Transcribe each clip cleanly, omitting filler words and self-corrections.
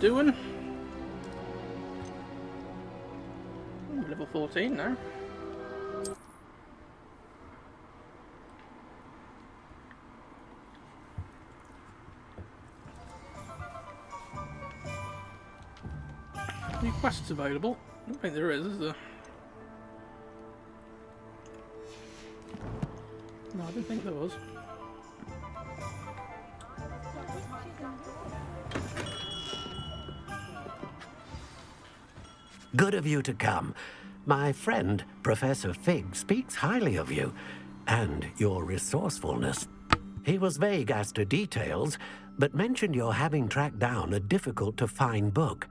doing. I'm level 14 now. New quests available? I don't think there is there? No, I didn't think there was. Good of you to come. My friend, Professor Fig, speaks highly of you and your resourcefulness. He was vague as to details, but mentioned your having tracked down a difficult-to-find book.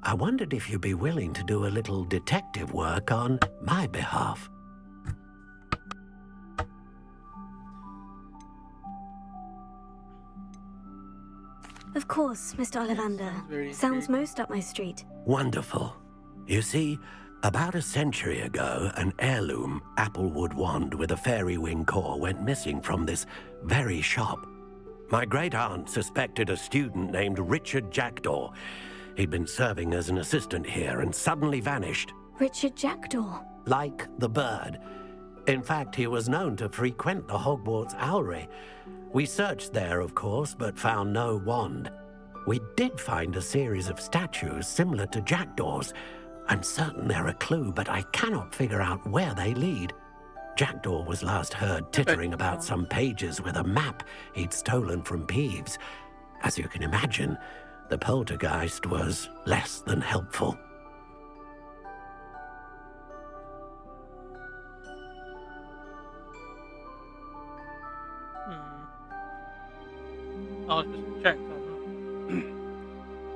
I wondered if you'd be willing to do a little detective work on my behalf. Of course, Mr. Ollivander. Sounds most up my street. Wonderful. You see, about a century ago, an heirloom applewood wand with a fairy wing core went missing from this very shop. My great-aunt suspected a student named Richard Jackdaw. He'd been serving as an assistant here and suddenly vanished. Richard Jackdaw? Like the bird. In fact, he was known to frequent the Hogwarts Owlery. We searched there, of course, but found no wand. We did find a series of statues similar to Jackdaw's. I'm certain they're a clue, but I cannot figure out where they lead. Jackdaw was last heard tittering about some pages with a map he'd stolen from Peeves. As you can imagine, the poltergeist was less than helpful. I'll just check something.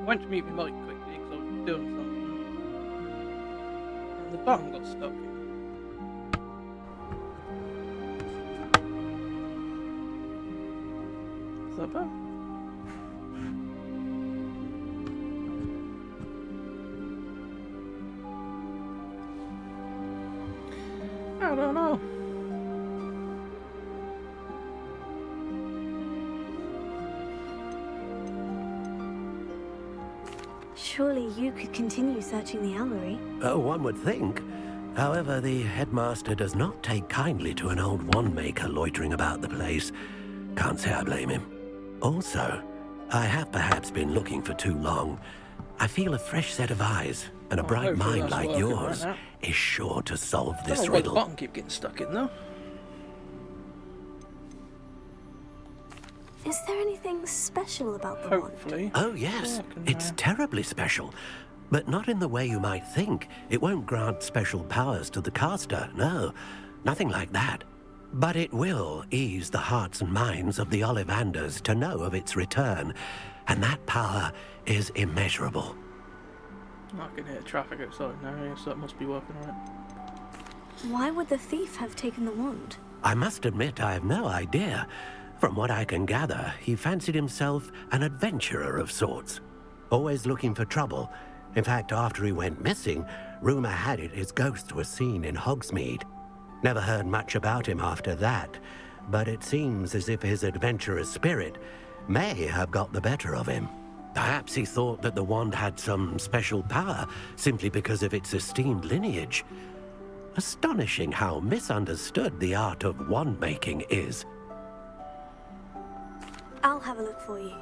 I went to mute my mic quickly because I was doing something. And the button got stuck. Is that better? I don't know. Surely you could continue searching the Owlery. Oh, one would think. However, the headmaster does not take kindly to an old wand-maker loitering about the place. Can't say I blame him. Also, I have perhaps been looking for too long. I feel a fresh set of eyes, and a bright mind like yours is sure to solve this riddle. Why the button keep getting stuck in though? Is there anything special about the Hopefully. wand? Oh, yes. It's terribly special. But not in the way you might think. It won't grant special powers to the caster, no. Nothing like that. But it will ease the hearts and minds of the Ollivanders to know of its return. And that power is immeasurable. I can hear traffic outside now, so that must be working right. Why would the thief have taken the wand? I must admit I have no idea. From what I can gather, he fancied himself an adventurer of sorts. Always looking for trouble. In fact, after he went missing, rumor had it his ghost was seen in Hogsmeade. Never heard much about him after that, but it seems as if his adventurous spirit may have got the better of him. Perhaps he thought that the wand had some special power simply because of its esteemed lineage. Astonishing how misunderstood the art of wand-making is. I'll have a look for you.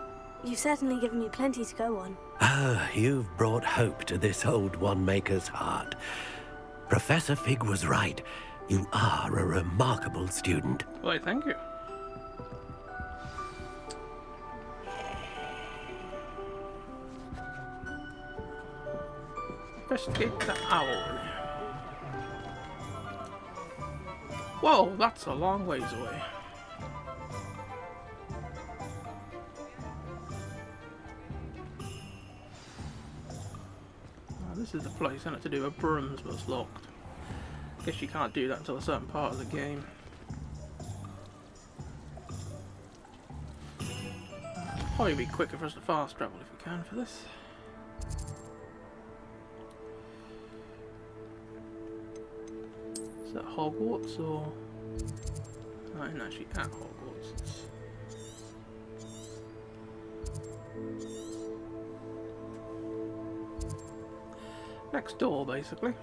You've certainly given me plenty to go on. Ah, you've brought hope to this old wand-maker's heart. Professor Fig was right. You are a remarkable student. Why, thank you. Investigate the owl. Whoa, that's a long ways away. This is the place, isn't it, to do a brooms, but it's locked. Guess you can't do that until a certain part of the game. Probably be quicker for us to fast travel if we can for this. Is that Hogwarts or? No, I'm actually at Hogwarts. Next door, basically.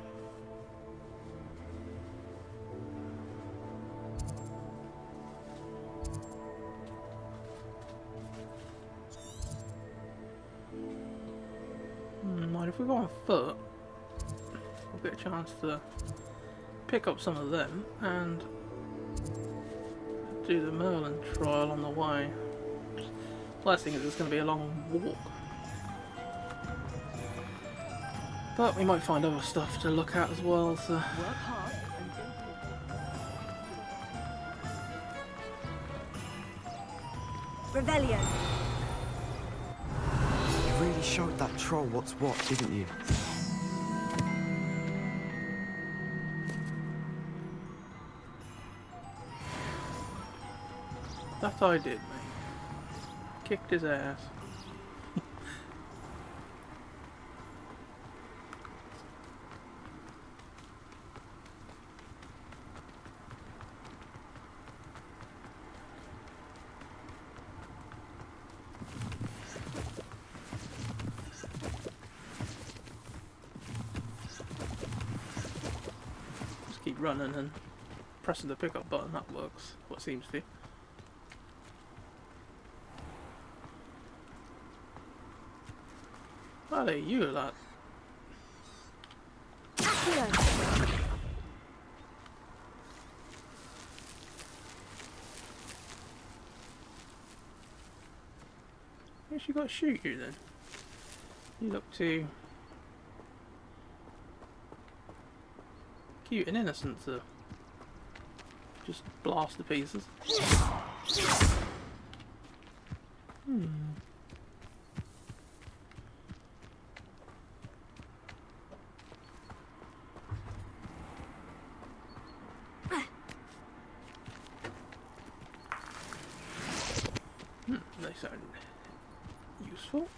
Mind if we go on foot, we'll get a chance to pick up some of them and do the Merlin trial on the way. Last thing is it's going to be a long walk. But we might find other stuff to look at as well, so... Work hard until... Revelio. You really showed that troll what's what, didn't you? That I did, mate. Kicked his ass. Just keep running and pressing the pickup button, that works, what seems to. Well, you lot. Where's she got to shoot you then? You look too cute and innocent to just blast to pieces. They sound useful.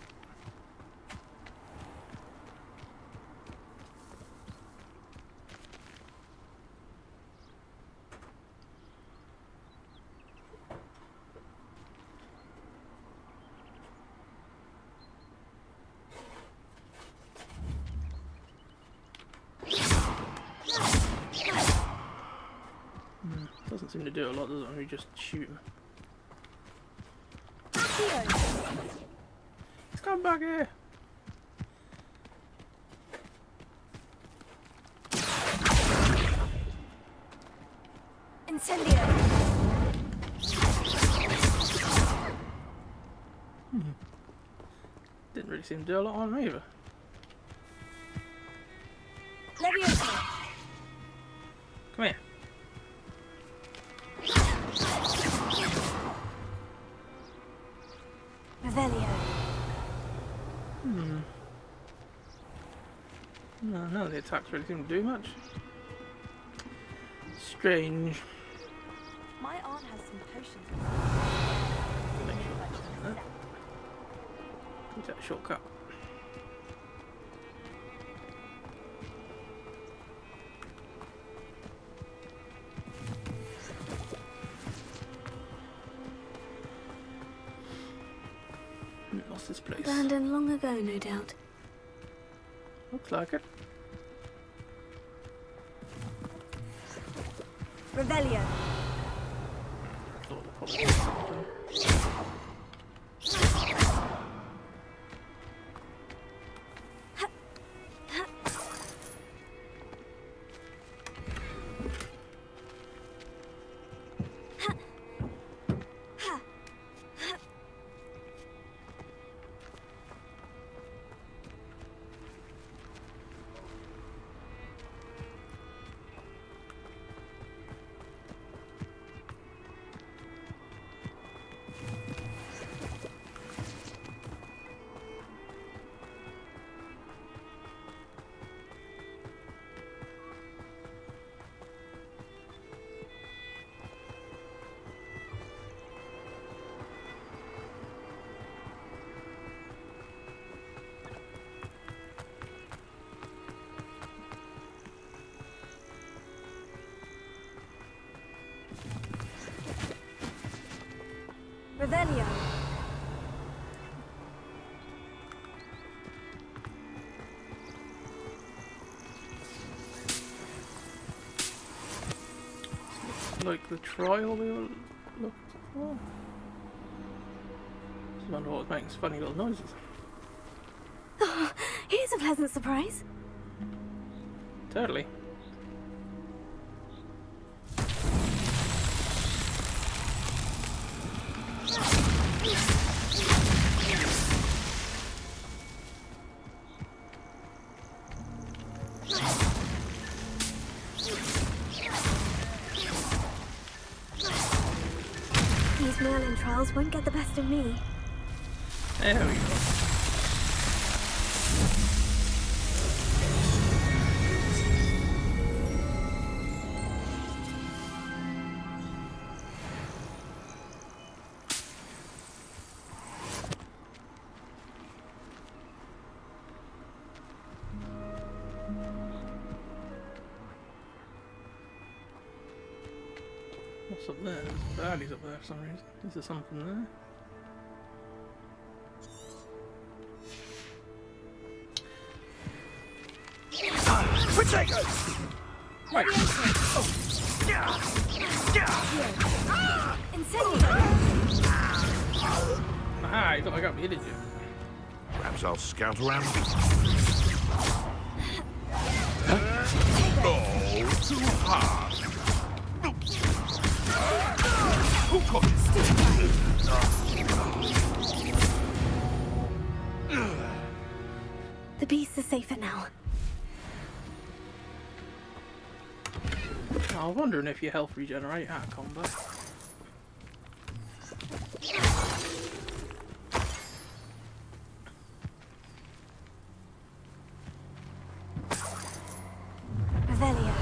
Doesn't seem to do a lot, does it? We just shoot him. Come back here! Incendio. Didn't really seem to do a lot on me either. Leviosa. Come here. Revelio. No, none of the attacks really seem to do much. Strange. My aunt has some potions. Make sure that's in there. Is that a shortcut? What's this place? Abandoned long ago, no doubt. Looks like it. Revelio. Thought there probably was something. Revelio. like the trial we were looking for. Just wonder what was making funny little noises. Oh, here's a pleasant surprise. Totally. These Merlin trials won't get the best of me. There we go. What's up there? There's baddies up there for some reason. Is there something there? Right. Aha, you thought I got me, did you? Perhaps I'll scout around. Oh, too hard. Who got The beasts are safer now. I was wondering if your health regenerate out of combat. Revelio.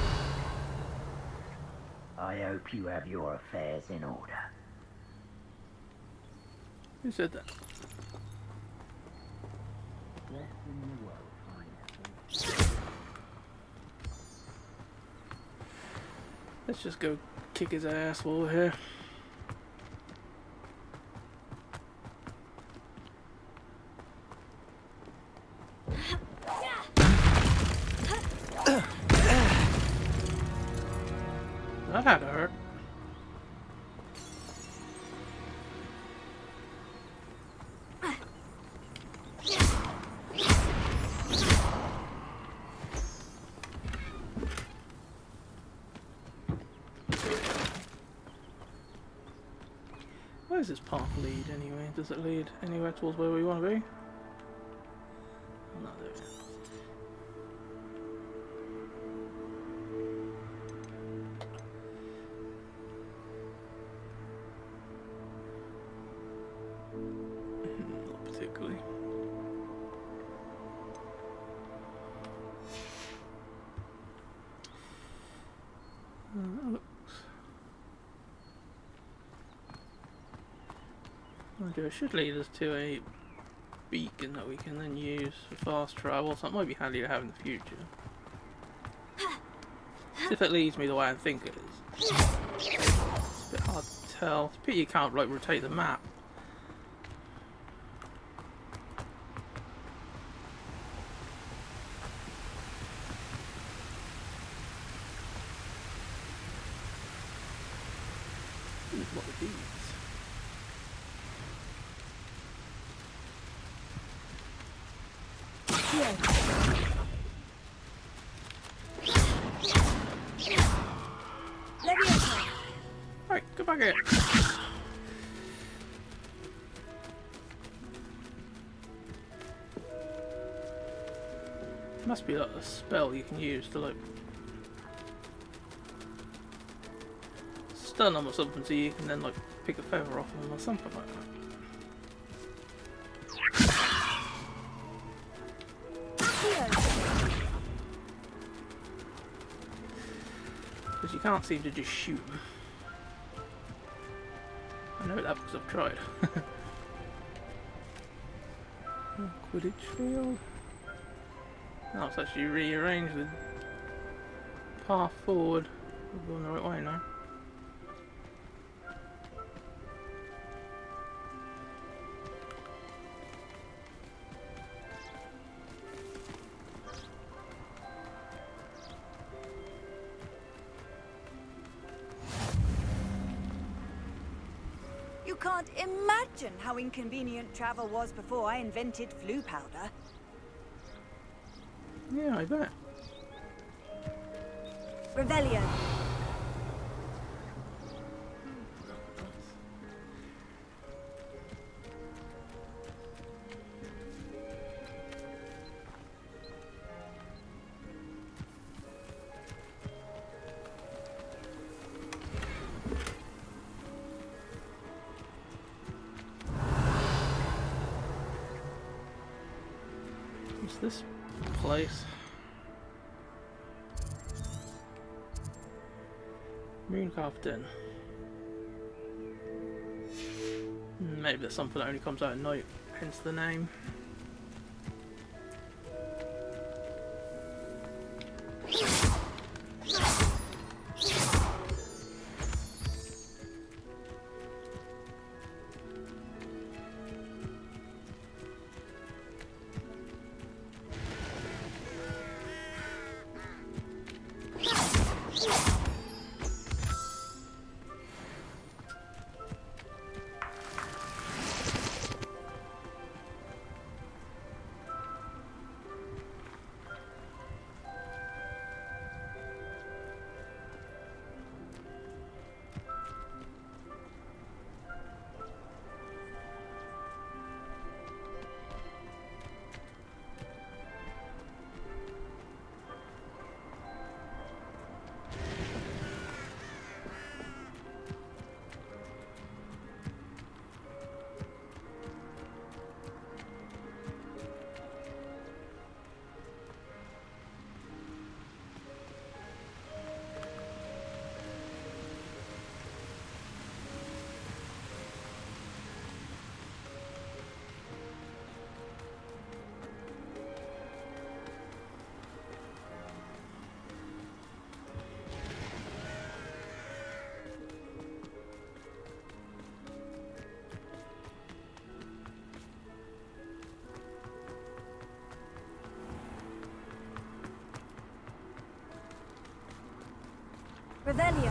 I hope you have your affairs in order. Who said that? Let's just go kick his ass while we're here. That had to hurt. Where does this path lead anyway? Does it lead anywhere towards where we want to be? Oh, not there. Not particularly. That looks... It should lead us to a beacon that we can then use for fast travel, so it might be handy to have in the future. If it leads me the way I think it is. It's a bit hard to tell. It's a pity you can't like rotate the map. Ooh, what are these? Right, go back here. Must be like a spell you can use to like stun them or something, so you can then like pick a feather off them or something like that. Because you can't seem to just shoot them. I know that because I've tried. Quidditch field. Now let's actually rearrange the path forward. We're going the right way now. can't imagine how inconvenient travel was before I invented flu powder. Yeah, I bet. Revelio. What's this place? Mooncarved Den. Maybe that's something that only comes out at night, hence the name. Revelio.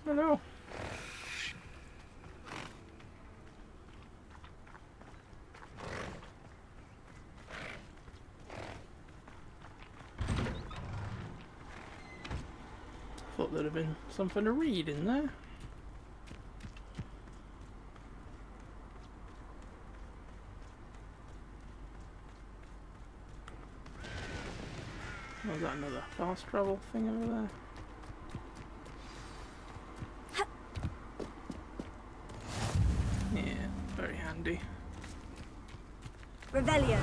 Hello. Thought there'd have been something to read in there. Was that another fast travel thing over there? Yeah, very handy. Revelio.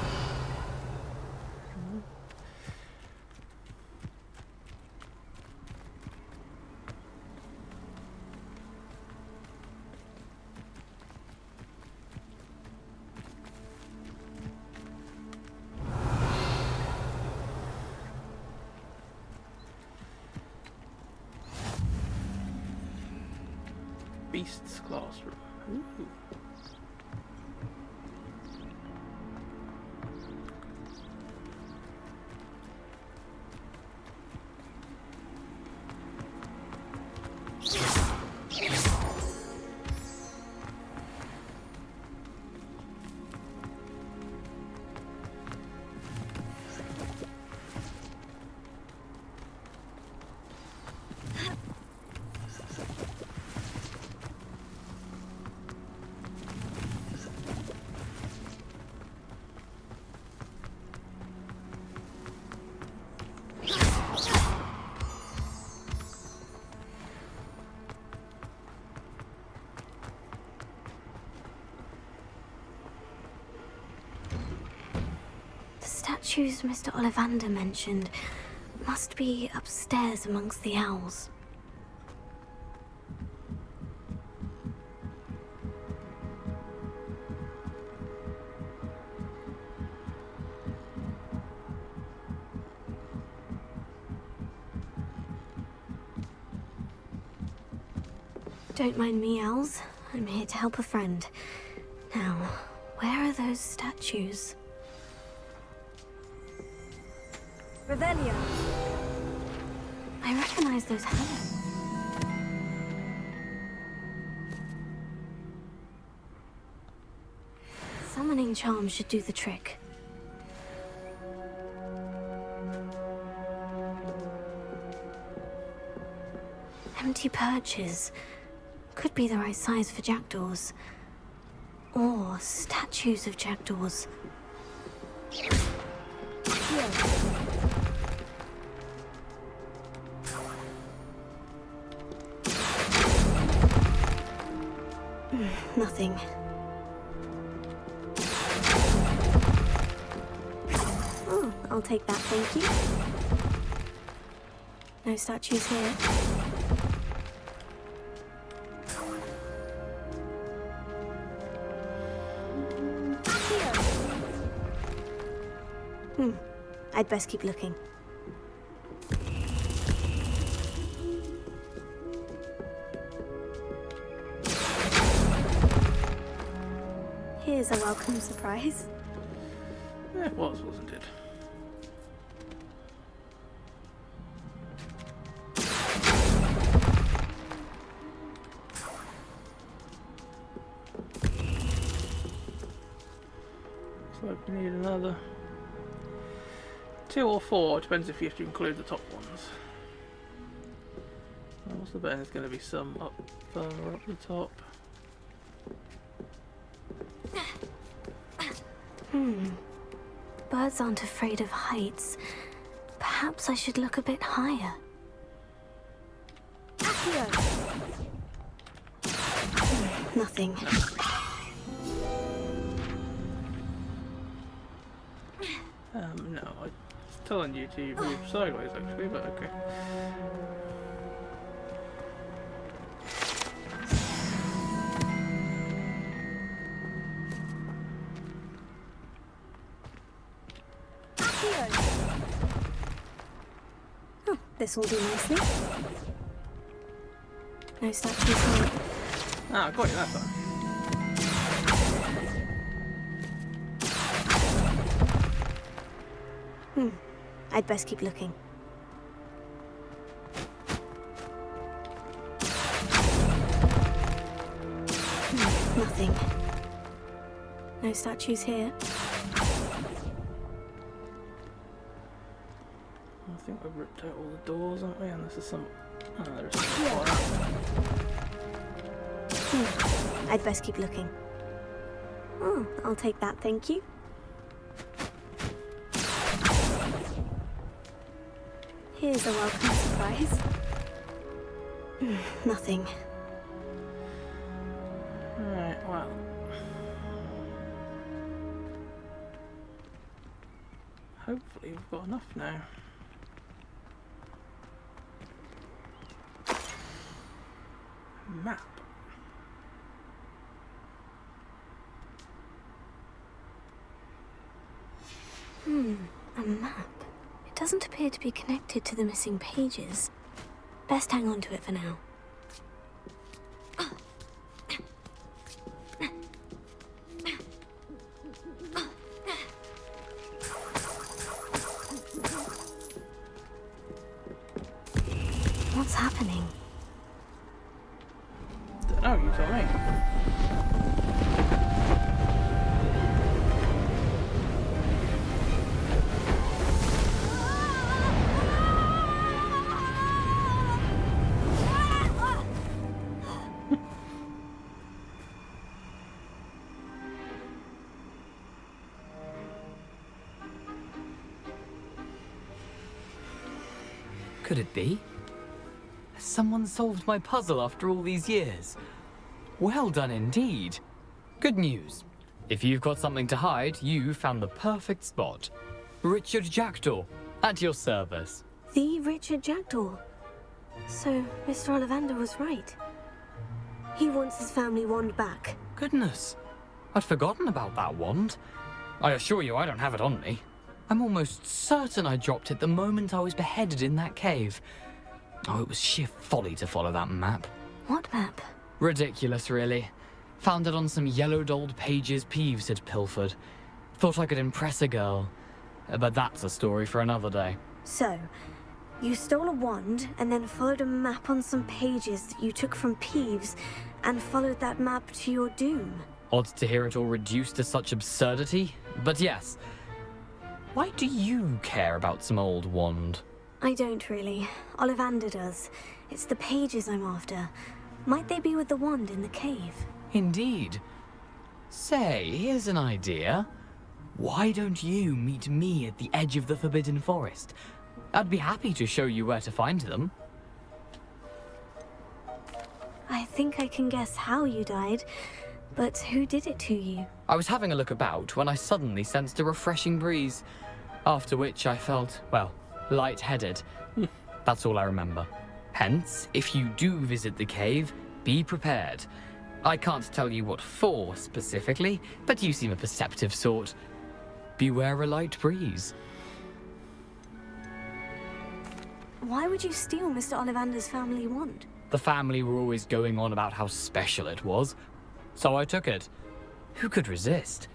Beast's classroom. Ooh. Statues Mr. Ollivander mentioned must be upstairs amongst the owls. Don't mind me, owls. I'm here to help a friend. Now, where are those statues? Revelio. I recognize those hands. Summoning charm should do the trick. Empty perches. Could be the right size for jackdaws. Or statues of jackdaws. Nothing. Oh, I'll take that, thank you. No statues here. I'd best keep looking. Here's a welcome surprise. It was, wasn't it? Looks like we need another 2 or 4, depends if you have to include the top ones. What's the bet? There's going to be some up further up the top. Birds aren't afraid of heights. Perhaps I should look a bit higher. Nothing. No, I was telling you to move sideways actually, but okay. Oh, this will do nicely. No statues here. Ah, I got you that time. I'd best keep looking. Nothing. No statues here. I think we've ripped out all the doors, haven't we? And this is some... Oh, there's some I'd best keep looking. Oh, I'll take that, thank you. Here's a welcome surprise. Nothing. Alright, well. Hopefully we've got enough now. Map. A map. It doesn't appear to be connected to the missing pages. Best hang on to it for now. What's happening? Dunno, you tell me. Could it be? Has someone solved my puzzle after all these years? Well done indeed. Good news. If you've got something to hide, you found the perfect spot. Richard Jackdaw, at your service. The Richard Jackdaw. So, Mr. Ollivander was right. He wants his family wand back. Goodness, I'd forgotten about that wand. I assure you I don't have it on me. I'm almost certain I dropped it the moment I was beheaded in that cave. Oh, it was sheer folly to follow that map. What map? Ridiculous, really. Found it on some yellowed old pages Peeves had pilfered. Thought I could impress a girl. But that's a story for another day. So, you stole a wand and then followed a map on some pages that you took from Peeves and followed that map to your doom. Odd to hear it all reduced to such absurdity, but yes. Why do you care about some old wand? I don't really. Ollivander does. It's the pages I'm after. Might they be with the wand in the cave? Indeed. Say, here's an idea. Why don't you meet me at the edge of the Forbidden Forest? I'd be happy to show you where to find them. I think I can guess how you died, but who did it to you? I was having a look about when I suddenly sensed a refreshing breeze, after which I felt, well, lightheaded. That's all I remember. Hence, if you do visit the cave, be prepared. I can't tell you what for specifically, but you seem a perceptive sort. Beware a light breeze. Why would you steal Mr. Ollivander's family wand? The family were always going on about how special it was, so I took it. Who could resist?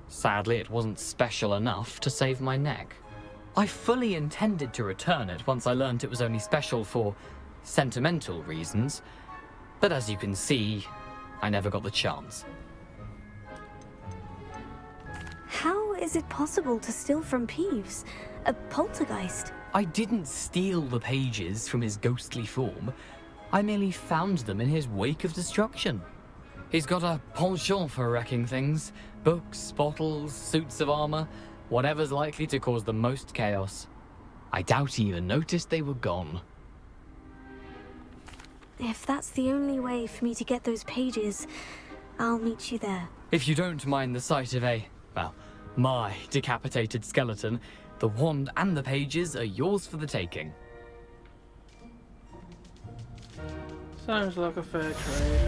Sadly, it wasn't special enough to save my neck. I fully intended to return it once I learned it was only special for sentimental reasons, but as you can see, I never got the chance. How is it possible to steal from Peeves? A poltergeist? I didn't steal the pages from his ghostly form. I merely found them in his wake of destruction. He's got a penchant for wrecking things. Books, bottles, suits of armor, whatever's likely to cause the most chaos. I doubt he even noticed they were gone. If that's the only way for me to get those pages, I'll meet you there. If you don't mind the sight of my decapitated skeleton, the wand and the pages are yours for the taking. Sounds like a fair trade.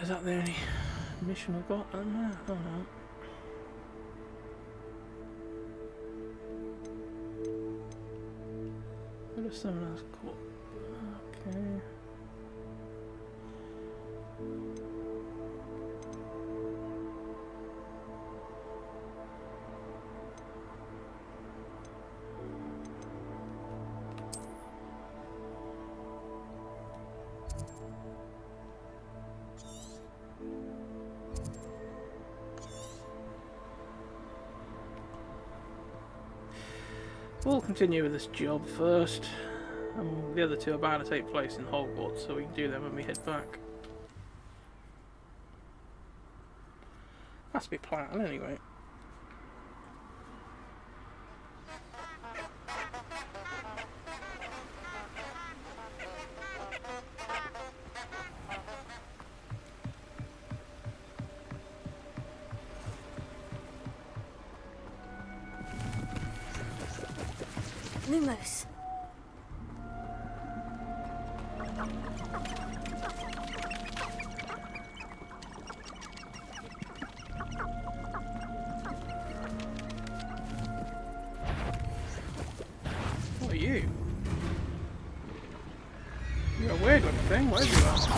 Is that the only mission I've got at the minute? Oh no. What if someone else caught? Okay. We'll continue with this job first. The other two are bound to take place in Hogwarts, so we can do them when we head back. That's a bit plan anyway. Lumos. What are you? You're a weird looking thing, where's you at?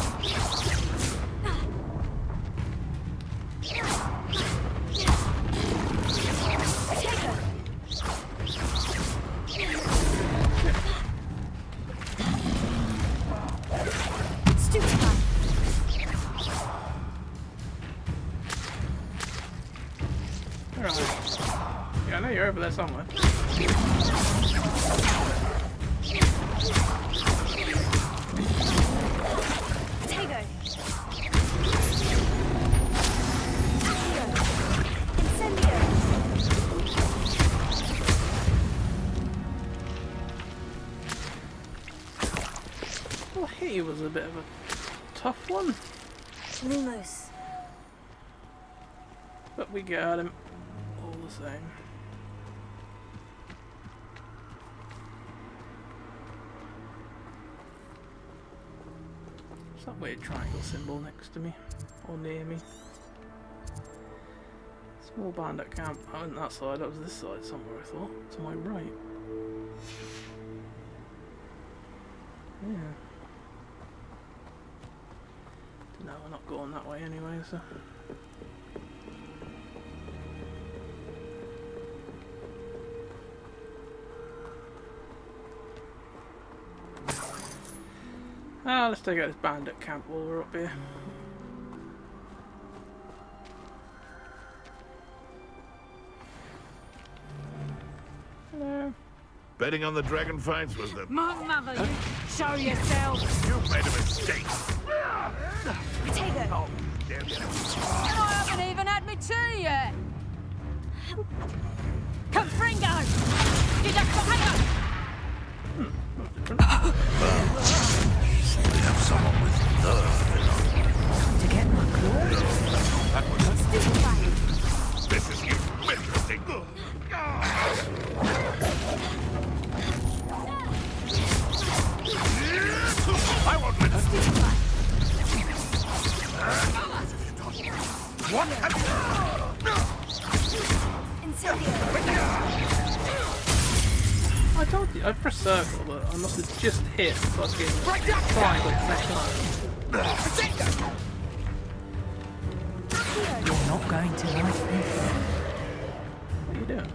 Yeah, I know you're over there somewhere. Potato. Well, he was a bit of a tough one, Lumos. but we got him all the same. What's that weird triangle symbol next to me? Or near me? Small bandit camp. I wasn't that side, that was this side somewhere, I thought. To my right. Yeah. No, we're not going that way anyway, so. Ah, let's take out this bandit camp while we're up here. Hello. Betting on the dragon fights was the... My mother, you show yourself! You made a mistake. Take it! Oh, damn it. And I haven't even had my tea yet! Confringo! You just hang on! We have someone with nerve in our... To get my claws? That was... Stupid! This is interesting. I won't let her. What have I told you, I pressed circle, but I must have just hit fucking triangle next time. You're not going to like me. What are you doing?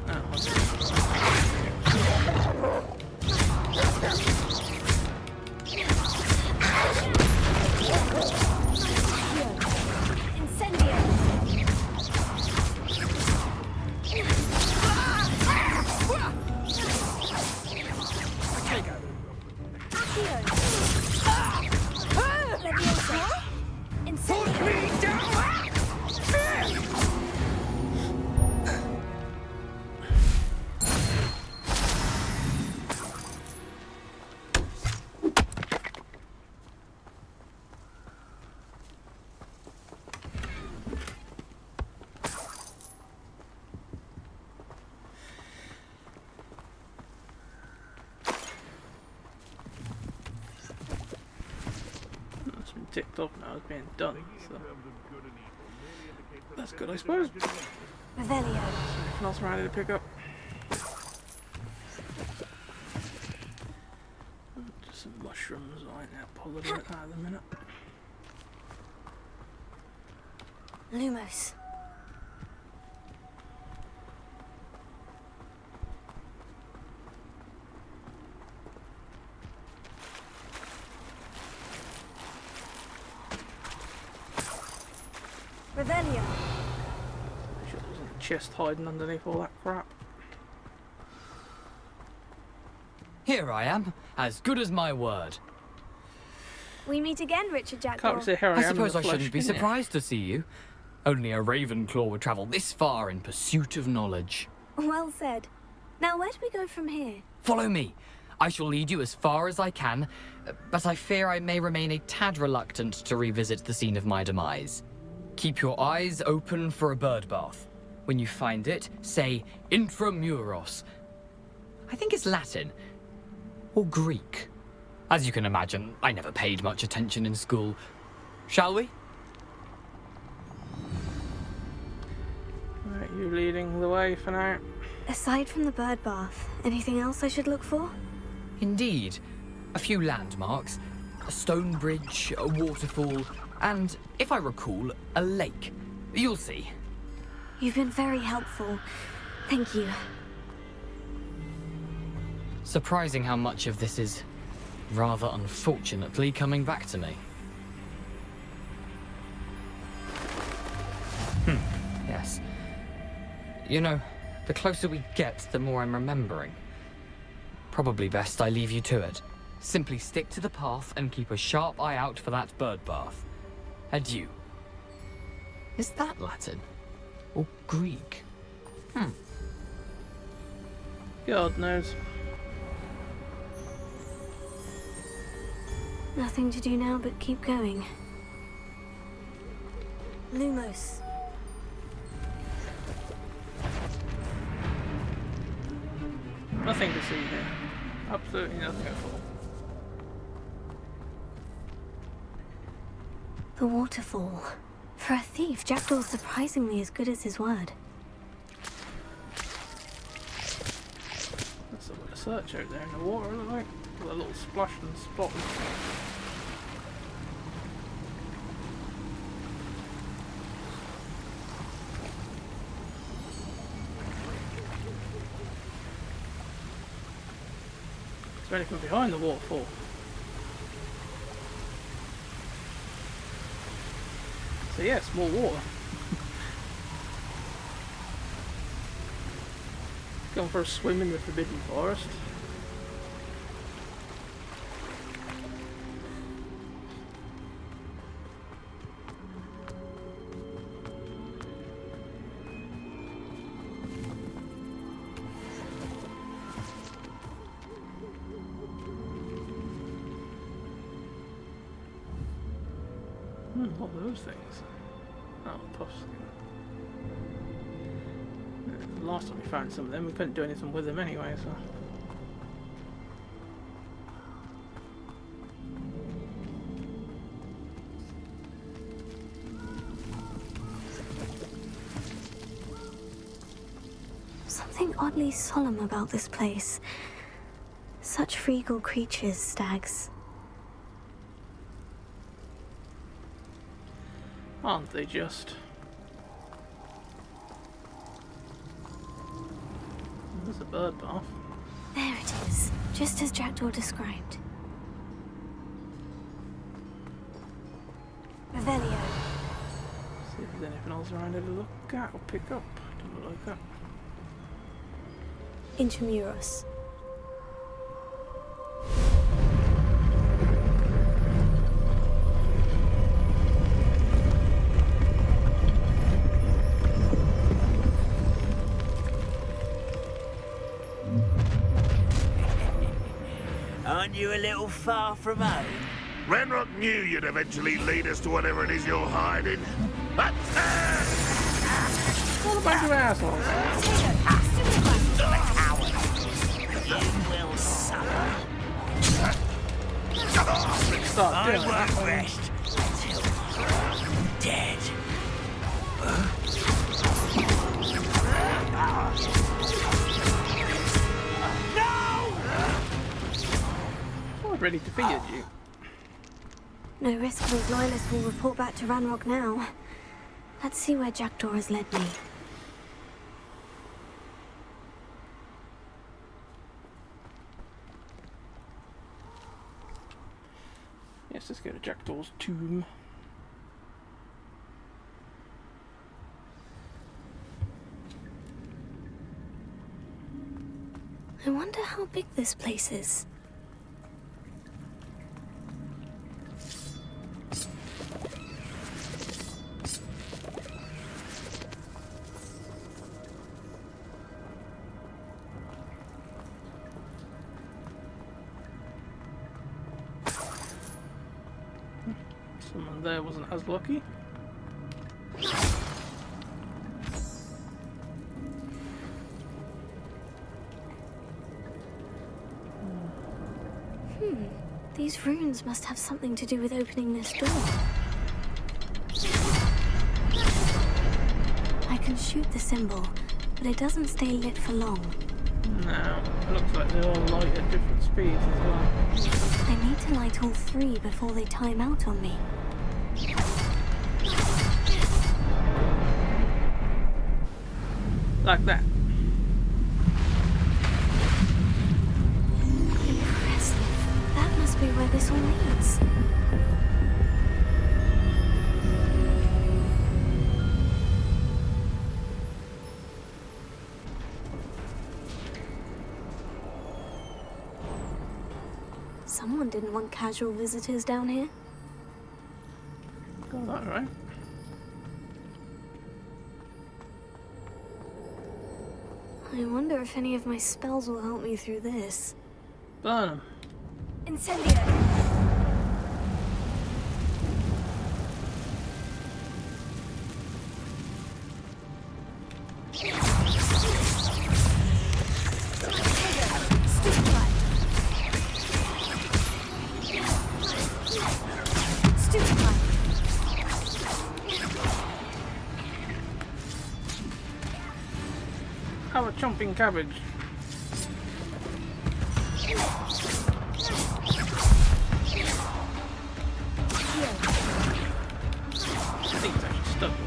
It's been ticked off now as being done, so that's good, I suppose. Revelio. Anything else ready to pick up? Just some mushrooms. I ain't that bothered with that at the minute. Lumos. Revelio. Sure there wasn't a chest hiding underneath all that crap. Here I am, as good as my word. We meet again, Richard Jackdaw. Can't say here I I am in suppose the I flesh, shouldn't be can ya? surprised to see you. Only a Ravenclaw would travel this far in pursuit of knowledge. Well said. Now, where do we go from here? Follow me. I shall lead you as far as I can, but I fear I may remain a tad reluctant to revisit the scene of my demise. Keep your eyes open for a bird bath. When you find it, say intramuros. I think it's Latin. Or Greek. As you can imagine, I never paid much attention in school. Shall we? Right, you leading the way for now. Aside from the bird bath, anything else I should look for? Indeed. A few landmarks. A stone bridge, a waterfall, and, if I recall, a lake. You'll see. You've been very helpful. Thank you. Surprising how much of this is, rather unfortunately, coming back to me. Yes. You know, the closer we get, the more I'm remembering. Probably best I leave you to it. Simply stick to the path and keep a sharp eye out for that bird bath. Adieu. Is that Latin? Or Greek? God knows. Nothing to do now but keep going. Lumos. Nothing to see here. Absolutely nothing at all. The waterfall. For a thief, Jackdaw's surprisingly as good as his word. That's a bit of search out there in the water, look like. With a little splash and spot. Is there anything behind the waterfall? So yes, more water. Going for a swim in the Forbidden Forest. What are those things? Oh, puffs. The last time we found some of them, we couldn't do anything with them anyway, so. Something oddly solemn about this place. Such regal creatures, stags. Aren't they just? There's a bird bath. There it is, just as Jackdaw described. Revelio. See if there's anything else around here to look at or pick up. Doesn't look like that. Intramuros. Aren't you a little far from home? Ranrock knew you'd eventually lead us to whatever it is you're hiding. But What about you assholes? You will suffer. Start I doing that. won't rest until you're dead. I'm ready to defeated you. No risk those loyalists will report back to Ranrock now. Let's see where Jackdaw has led me. Yes, let's go to Jackdaw's tomb. I wonder how big this place is. Someone there wasn't as lucky. These runes must have something to do with opening this door. I can shoot the symbol, but it doesn't stay lit for long. No, it looks like they all light at different speeds as well. I need to light all three before they time out on me. Like that. Impressive. That must be where this all leads. Someone didn't want casual visitors down here. Got that right. I wonder if any of my spells will help me through this. Burn 'em. Incendio! Have a chomping cabbage. I think it's actually stuck there.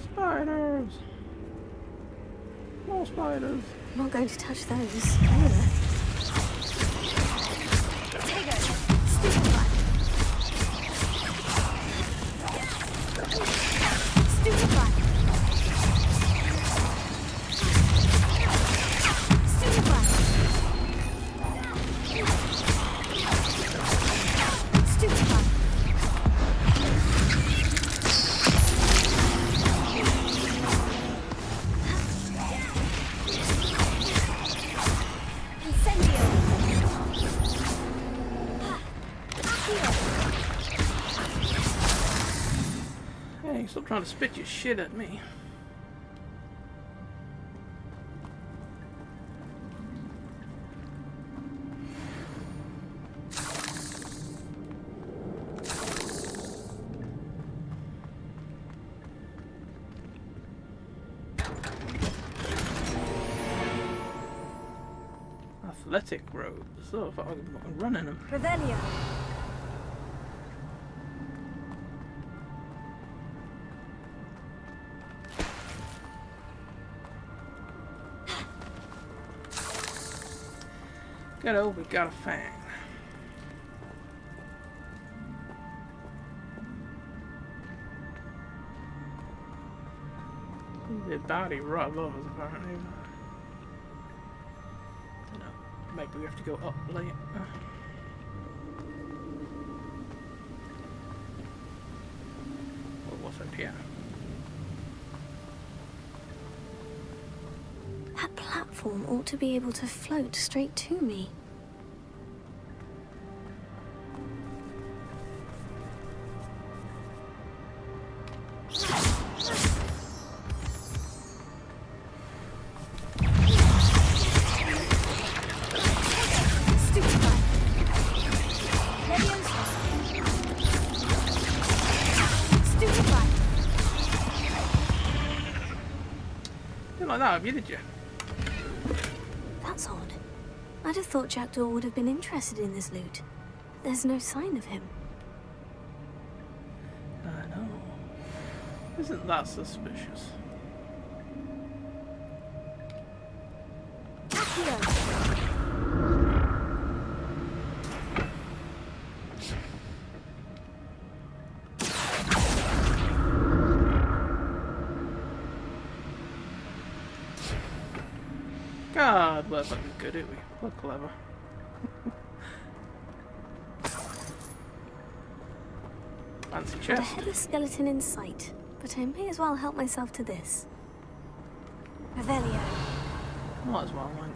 Spiders! More spiders! I'm not going to touch those. Either. Hey, stop trying to spit your shit at me. Athletic robes. So if I can run in them. Revelio. Good old, we got a fang. The body right above us, apparently. No, maybe we have to go up later. Well, what's up here? That platform ought to be able to float straight to me. Didn't like that, have you, did you? That's odd. I'd have thought Jackdaw would have been interested in this loot. There's no sign of him. I know. Isn't that suspicious? God, we're fucking good, aren't we? We're clever. Fancy Got a chest. headless skeleton in sight, but I may as well help myself to this. Revelio. Might as well, won't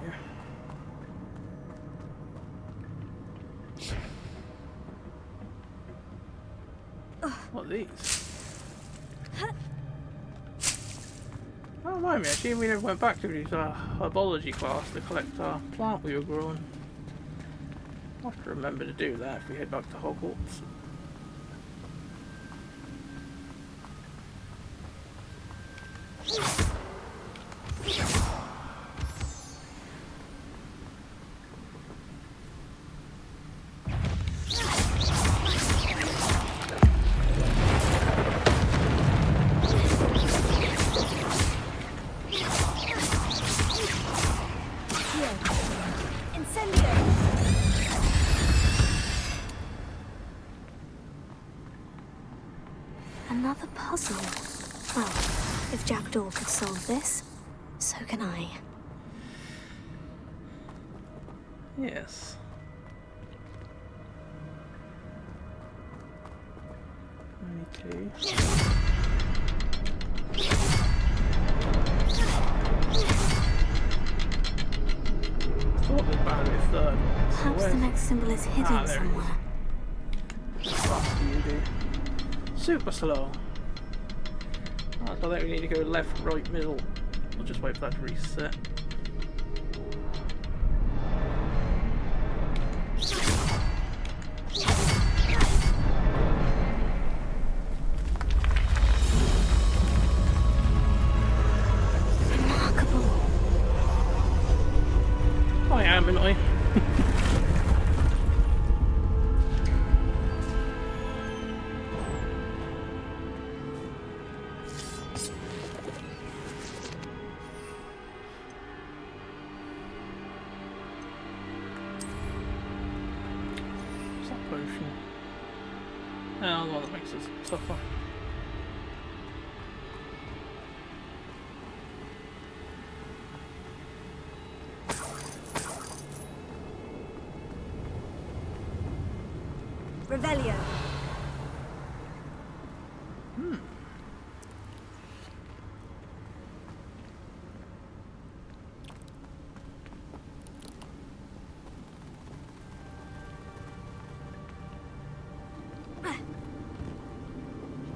you? What are these? Oh, mind me, actually, we never went back to use our herbology class to collect our plant we were growing. I'll have to remember to do that if we head back to Hogwarts. Another puzzle. Well, if Jackdaw could solve this, so can I. Yes. Only two. Thought there's bound to be a third one. Perhaps the next symbol is hidden there it is. somewhere. What do you do? Super slow. Oh, so I think we need to go left, right, middle. We'll just wait for that to reset. damn annoying. What's that potion? Oh, the one that makes us tougher. Revelio.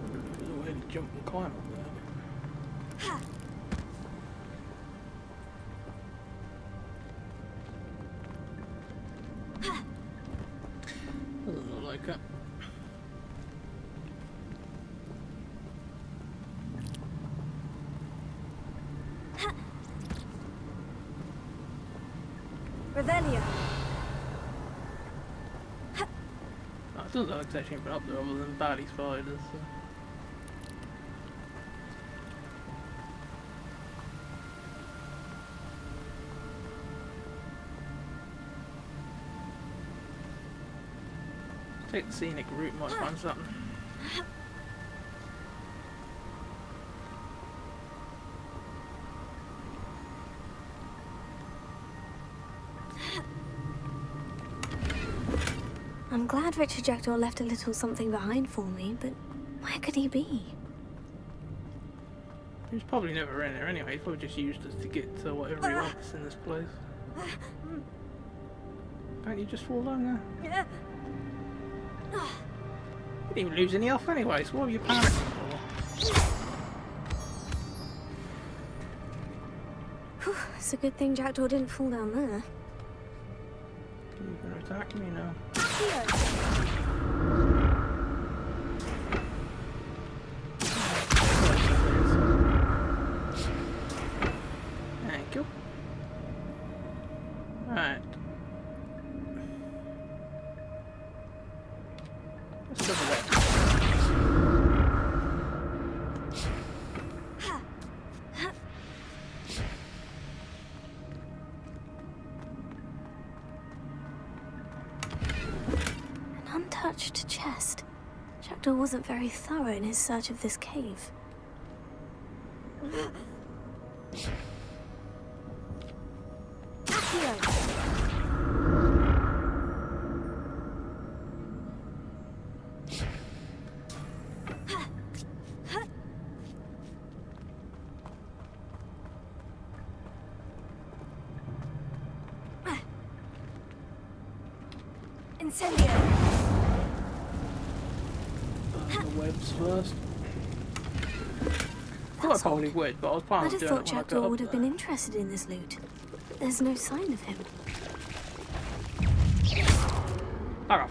There's a way to jump and climb up there. Doesn't look like it. Revelio. No, it doesn't look like there's anything up there other than batty spiders. So. Take the scenic route, might find something. I'm glad Richard Jackdaw left a little something behind for me, but where could he be? He's probably never in here anyway, he's probably just used us to get to whatever he wants in this place. Can't you just fall down there? You didn't even lose any health anyway, so what were you panicking for? Whew, it's a good thing Jackdaw didn't fall down there. You gonna attack me now? Thank you. Alright. Let's go to that. An untouched chest. Jackdaw wasn't very thorough in his search of this cave. Incendio. The webs first. I thought I probably would, but I was I'd planning have on doing thought it when I got Jackdaw up would have there. been interested in this loot. There's no sign of him. Back off.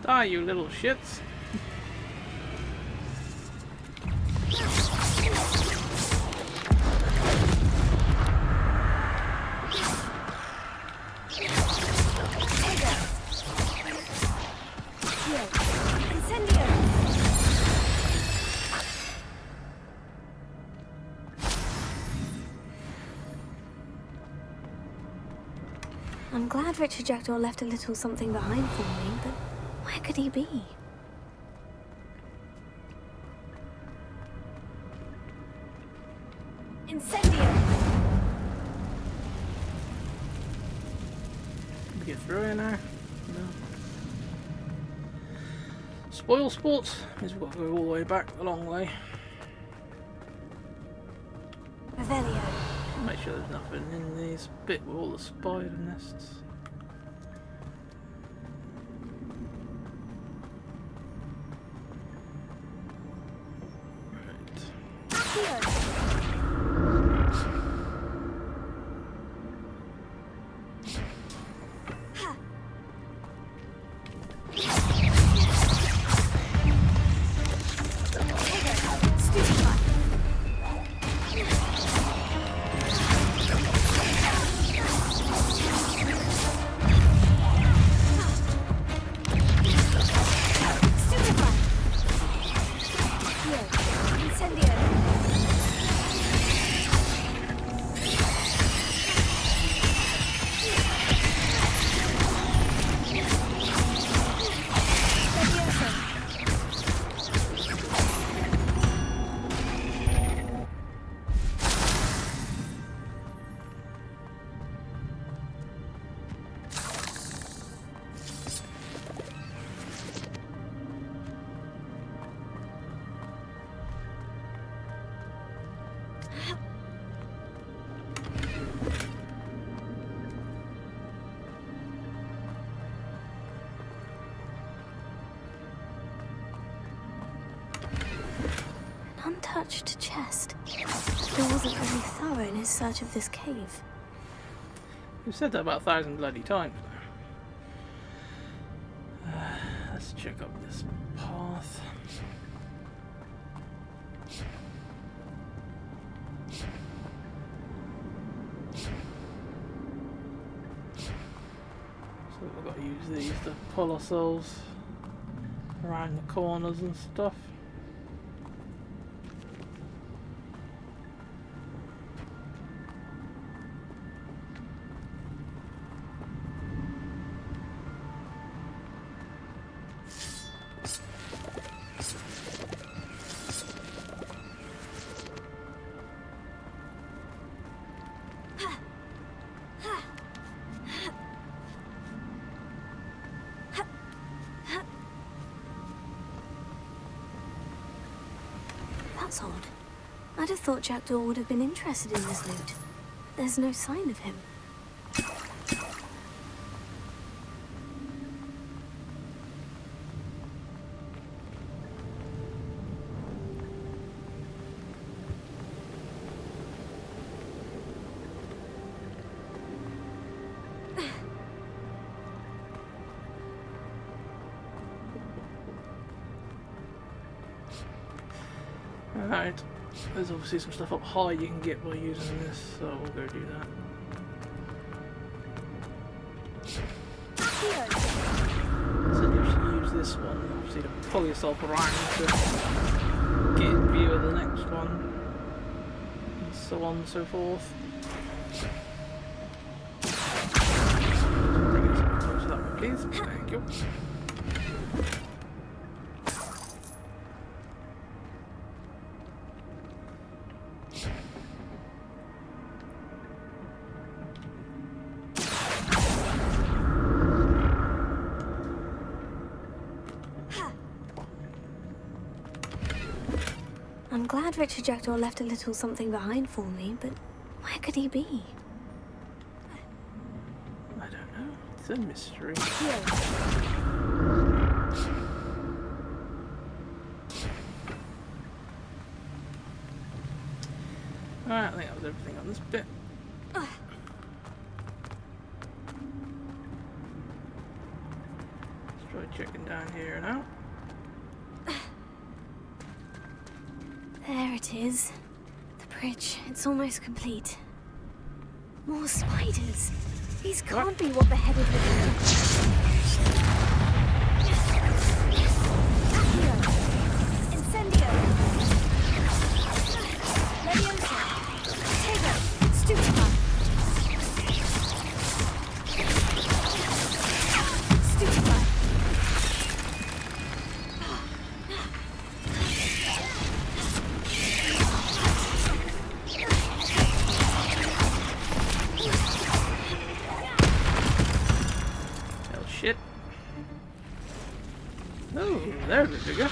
Die, you little shits. Incendio. I'm glad Richard Jackdaw left a little something behind for me, but where could he be? Incendio. Can we get through here now? No. Spoil sports means we've got to go all the way back the long way. Revelio. Make sure there's nothing in this bit with all the spider nests. Untouched chest. He wasn't very thorough in his search of this cave. You've said that about 1,000 bloody times now. Let's check up this path. So we've got to use these to pull ourselves around the corners and stuff. That's odd. I'd have thought Jackdaw would have been interested in this loot. There's no sign of him. Alright, there's obviously some stuff up high you can get by using this, so we'll go do that. So you should use this one, obviously, to pull yourself around to get a view of the next one, and so on and so forth. Bring it some closer that way, please. Thank you. I'm glad Richard Jackdaw left a little something behind for me, but where could he be? I don't know. It's a mystery. Alright, I think that was everything on this bit. Let's try checking down here now. There it is. The bridge. It's almost complete. More spiders. These can't be what the headed Incendio! Leviosa! Tego! Stupefy! Stupefy! Oh shit. Oh, there's a bigger.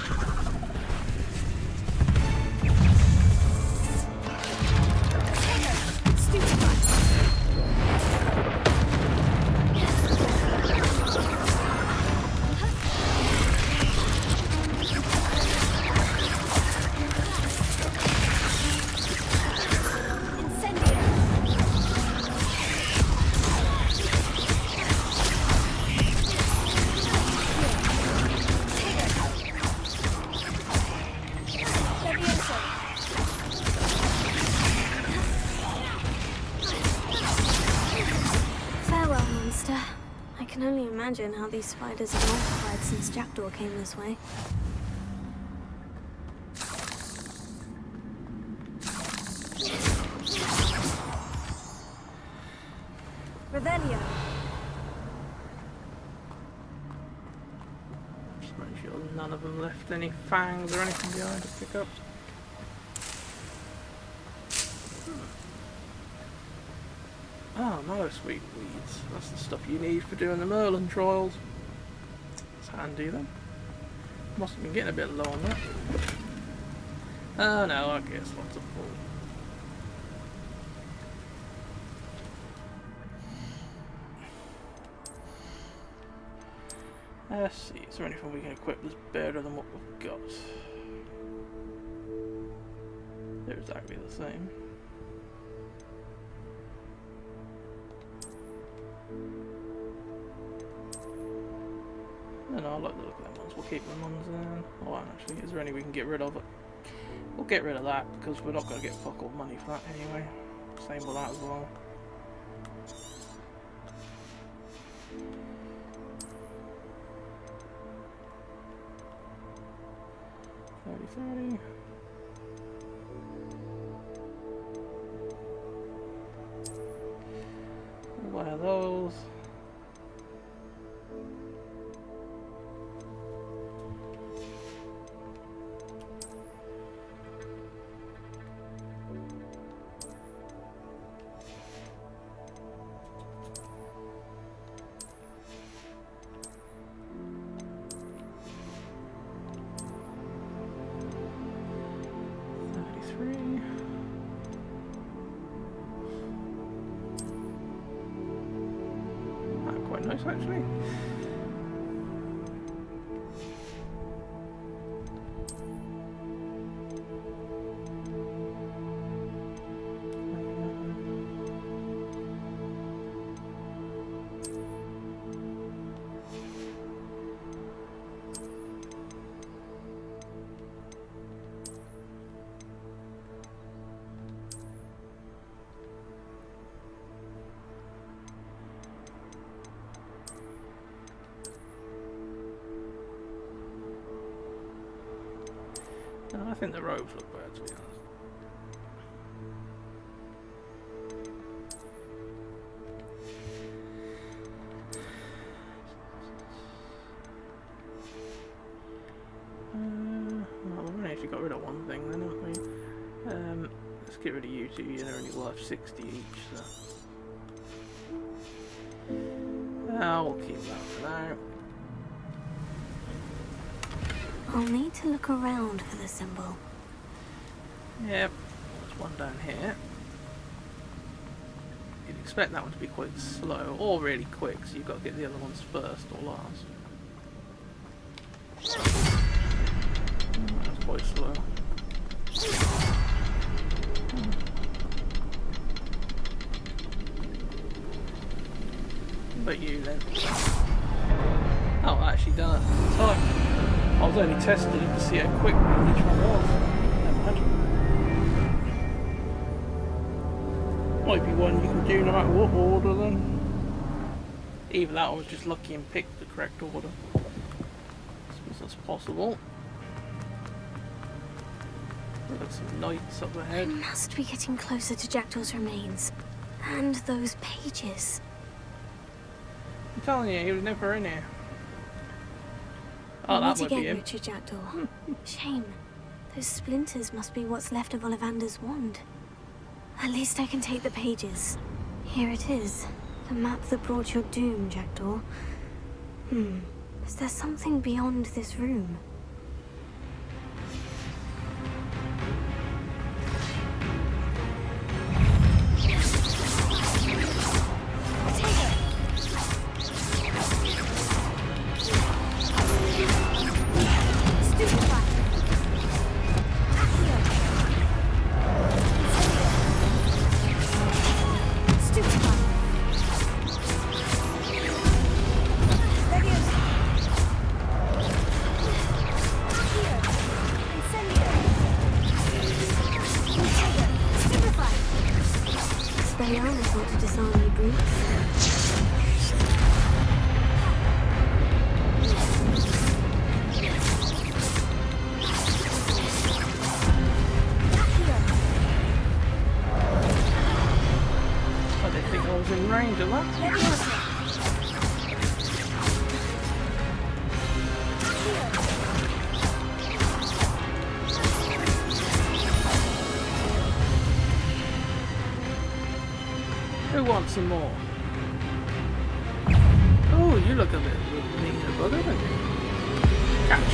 imagine how these spiders have multiplied since Jackdaw came this way. Revelio. Just make sure none of them left any fangs or anything behind to pick up. Oh, no, sweet weeds. That's the stuff you need for doing the Merlin trials. It's handy then. Must have been getting a bit low on that. Oh no, I guess lots of full. Let's see, is there anything we can equip that's better than what we've got? They're exactly the same. No, I like the look of them ones. We'll keep them ones then. Oh, actually, is there any we can get rid of? We'll get rid of that because we're not going to get fuck all money for that anyway. Same with that as well. $30. We'll buy those. Quite nice actually. No, I think the robes look better, to be honest. Well, we've only actually got rid of one thing then, haven't we? Let's get rid of you two, you're only worth 60 each, so... we'll keep that for now. I'll need to look around for the symbol. Yep, there's one down here. You'd expect that one to be quite slow, or really quick, so you've got to get the other ones first or last. That's quite slow. But you then. Oh, I actually done it in time. I was only testing it to see how quick each one was. Never mind. Might be one you can do no matter what order then. Either that or I was just lucky and picked the correct order. I suppose that's possible. There's some knights up I ahead. must be getting closer to Jackdaw's remains. And those pages. I'm telling you, he was never in here. Oh, I need that to would be get him. Richard Jackdaw. Shame. Those splinters must be what's left of Ollivander's wand. At least I can take the pages. Here it is. The map that brought your doom, Jackdaw. Is there something beyond this room? wants some more? Oh, you look a bit mean and bugger, don't you? Catch.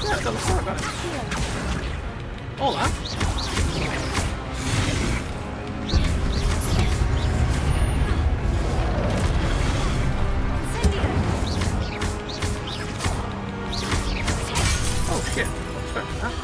Yeah, double shot, got it. All that. Oh shit, not expecting that.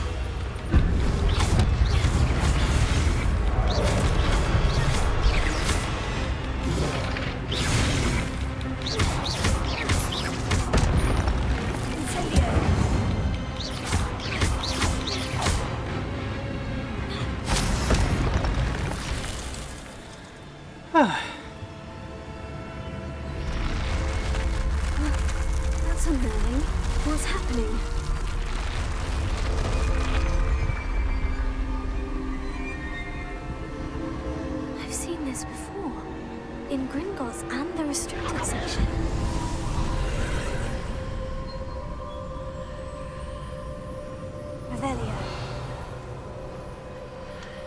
That's unnerving. What's happening? I've seen this before. In Gringotts and the restricted section. Revelio.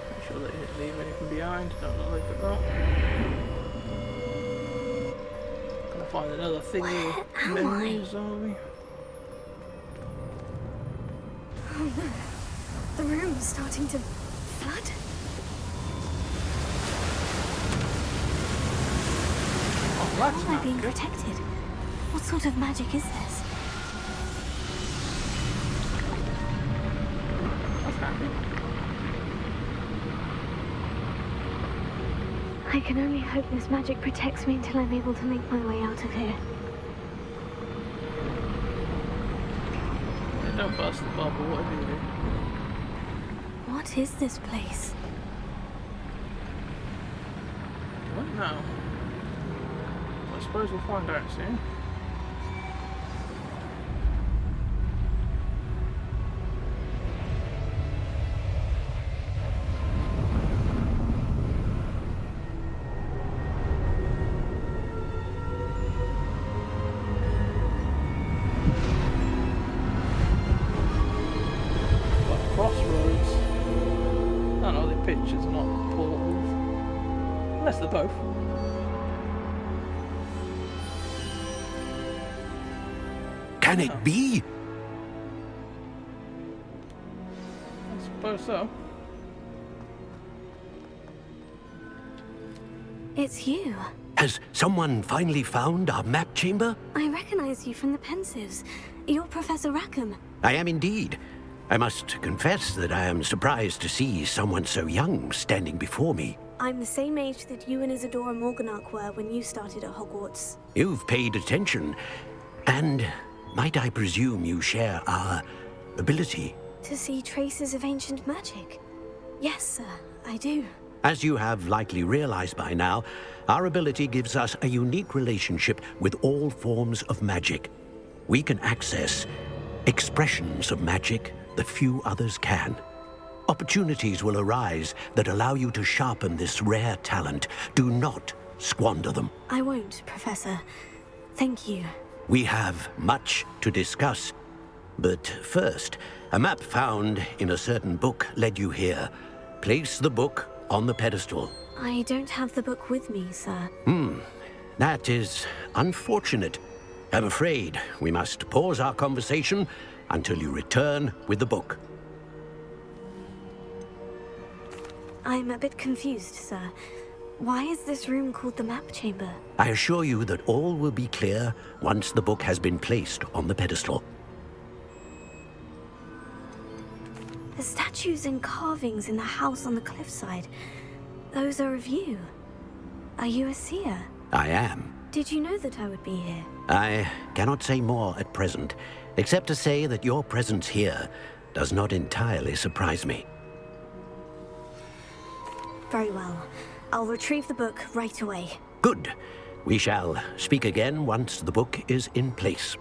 Make sure that you didn't leave anything behind. Don't look like that. Gonna find another thingy with Where am memories, are we? Oh no. The room's starting to flood. Oh, that's How am I not being good. protected? What sort of magic is this? That's happy. I can only hope this magic protects me until I'm able to make my way out of here. Yeah, don't burst the bubble, whatever you do. What is this place? What now? I suppose we'll find out soon. Crossroads. Oh no, the pictures are not portals. Unless they're both. Can it be? I suppose so. It's you. Has someone finally found our map chamber? I recognize you from the Pensives. You're Professor Rackham. I am indeed. I must confess that I am surprised to see someone so young standing before me. I'm the same age that you and Isadora Morganach were when you started at Hogwarts. You've paid attention, and might I presume you share our ability? To see traces of ancient magic? Yes, sir, I do. As you have likely realized by now, our ability gives us a unique relationship with all forms of magic. We can access expressions of magic that few others can. Opportunities will arise that allow you to sharpen this rare talent. Do not squander them. I won't, Professor. Thank you. We have much to discuss. But first, a map found in a certain book led you here. Place the book on the pedestal. I don't have the book with me, sir. That is unfortunate. I'm afraid we must pause our conversation until you return with the book. I'm a bit confused, sir. Why is this room called the map chamber? I assure you that all will be clear once the book has been placed on the pedestal. The statues and carvings in the house on the cliffside. Those are of you. Are you a seer? I am. Did you know that I would be here? I cannot say more at present, except to say that your presence here does not entirely surprise me. Very well. I'll retrieve the book right away. Good. We shall speak again once the book is in place.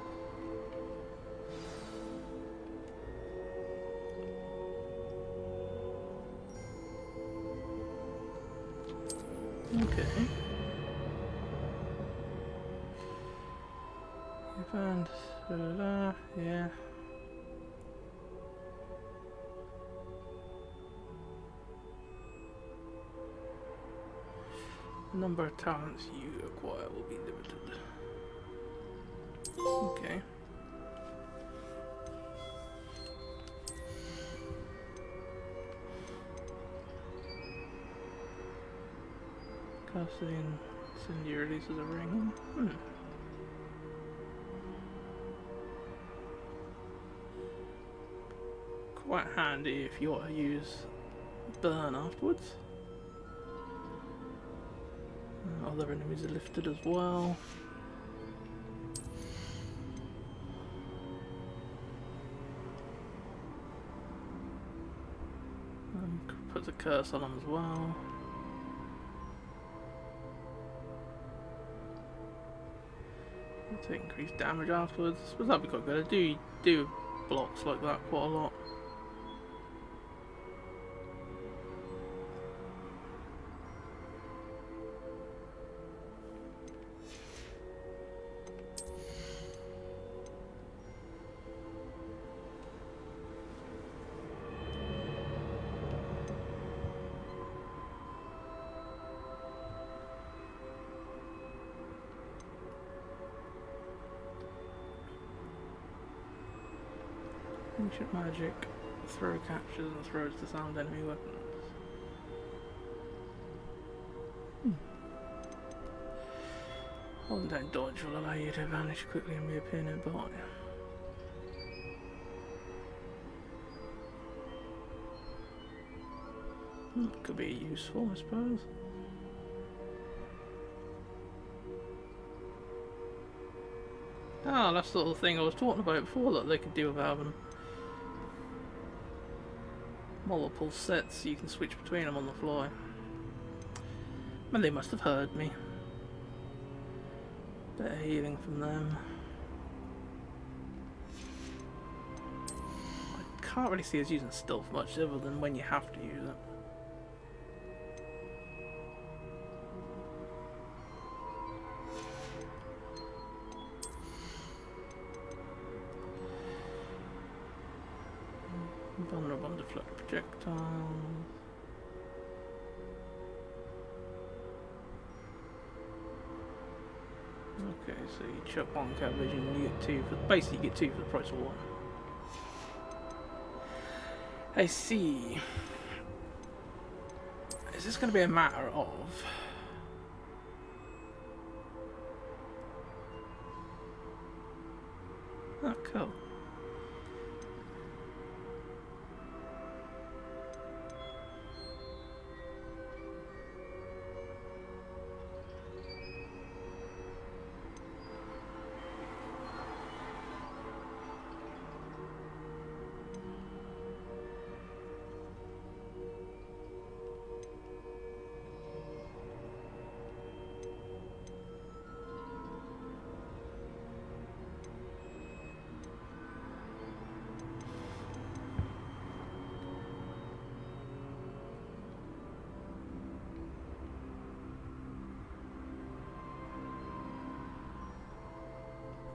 Okay. You found Yeah. The number of talents you acquire will be limited. Okay. Casting incendiary releases a ring. Quite handy if you want to use burn afterwards. Other enemies are lifted as well. Puts a curse on them as well. Take increased damage afterwards. I suppose that'd be quite good. I do blocks like that quite a lot. Ancient magic. Throw captures and throws disarmed enemy weapons. Hold and don't dodge will allow you to vanish quickly and reappear nearby. Could be useful, I suppose. Ah, that's the little thing I was talking about before that they could do with having multiple sets so you can switch between them on the fly. Well, they must have heard me. Bit of healing from them. I can't really see us using stealth much other than when you have to use it. Vulnerable to deflect projectiles. Okay, so you chuck one cat vision and you get two for basically you get two for the price of one. I see. Is this going to be a matter of oh, cool.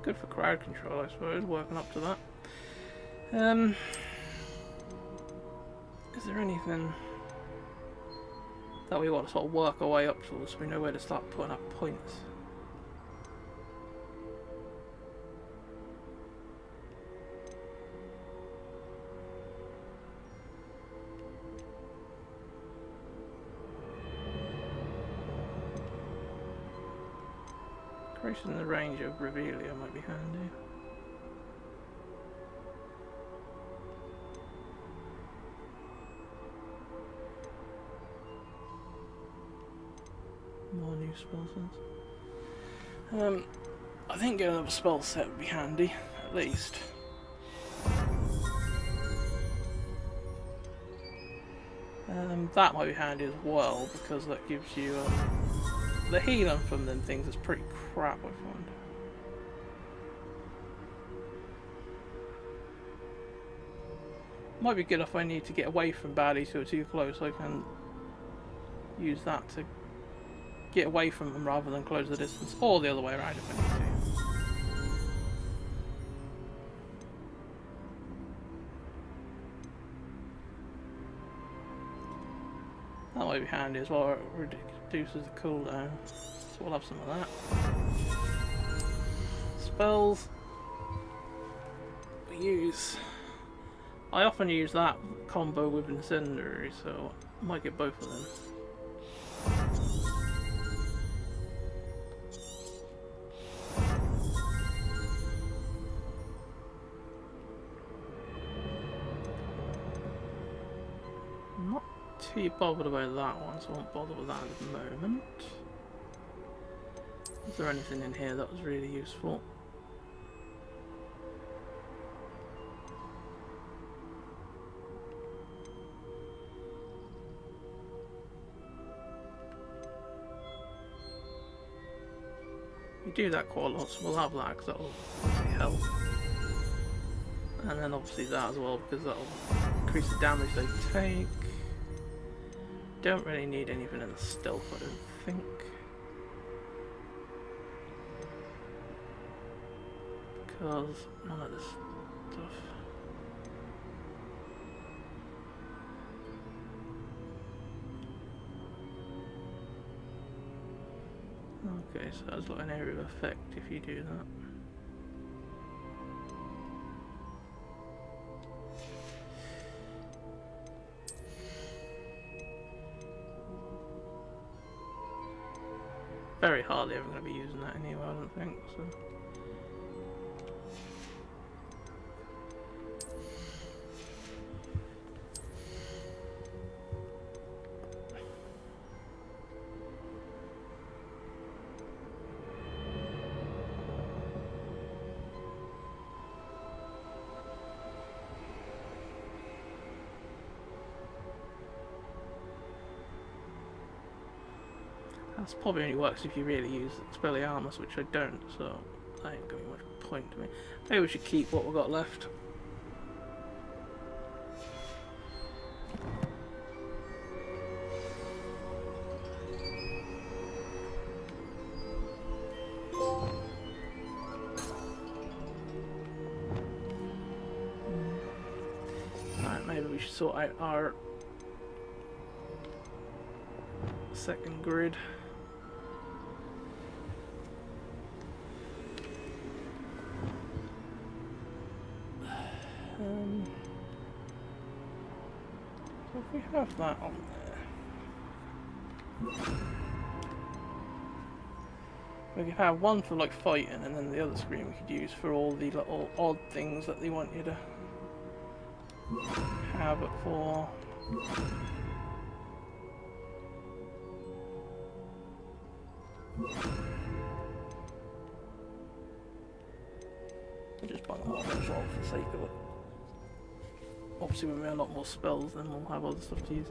Good for crowd control, I suppose, working up to that. Is there anything that we want to sort of work our way up towards so we know where to start putting up points? Creatures in the range of Revelia might be handy. More new spell sets. I think getting another spell set would be handy, at least. That might be handy as well, because that gives you the healing from them things is pretty crap, I find. Might be good if I need to get away from baddies who are too close, I can use that to get away from them rather than close the distance, or the other way around if I need to. That might be handy as well, it reduces the cooldown. So we'll have some of that. Spells. We use... I often use that combo with Incendiary, so I might get both of them. Not too bothered about that one, so I won't bother with that at the moment. Is there anything in here that was really useful? We do that quite a lot, so we'll have that because that'll obviously help. And then obviously that as well, because that'll increase the damage they take. Don't really need anything in the stealth, I don't think. Because none of this stuff. Okay, so that's like an area of effect if you do that. Very hardly ever going to be using that anyway, I don't think, so... That's probably only works if you really use Expelliarmus, which I don't, so that ain't going to be much point to me. Maybe we should keep what we've got left. Alright, maybe we should sort out our second grid. So if we have that on there, we could have one for like fighting, and then the other screen we could use for all the little odd things that they want you to have it for. We'll just buy that one as well for the sake of it. Obviously when we have a lot more spells, then we'll have other stuff to use.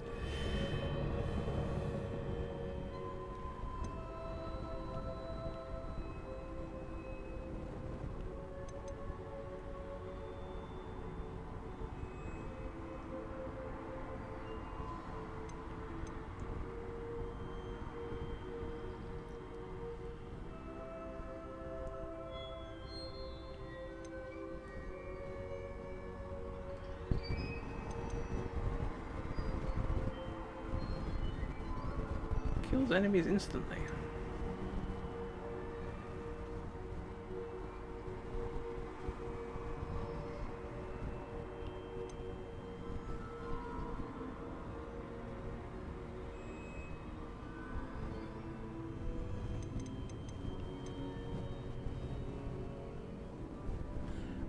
Kills enemies instantly.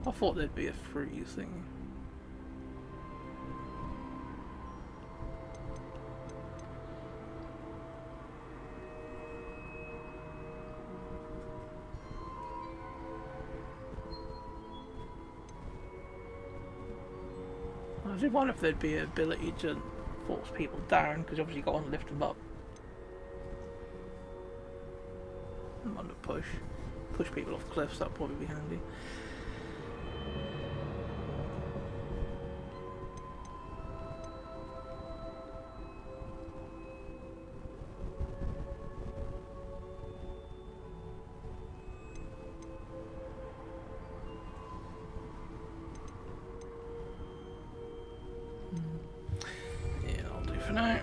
I thought there'd be a freeze thing. I did wonder if there'd be an ability to force people down, because obviously you got to lift them up. I'm under push people off cliffs, that'd probably be handy. Yeah, I'll do for now.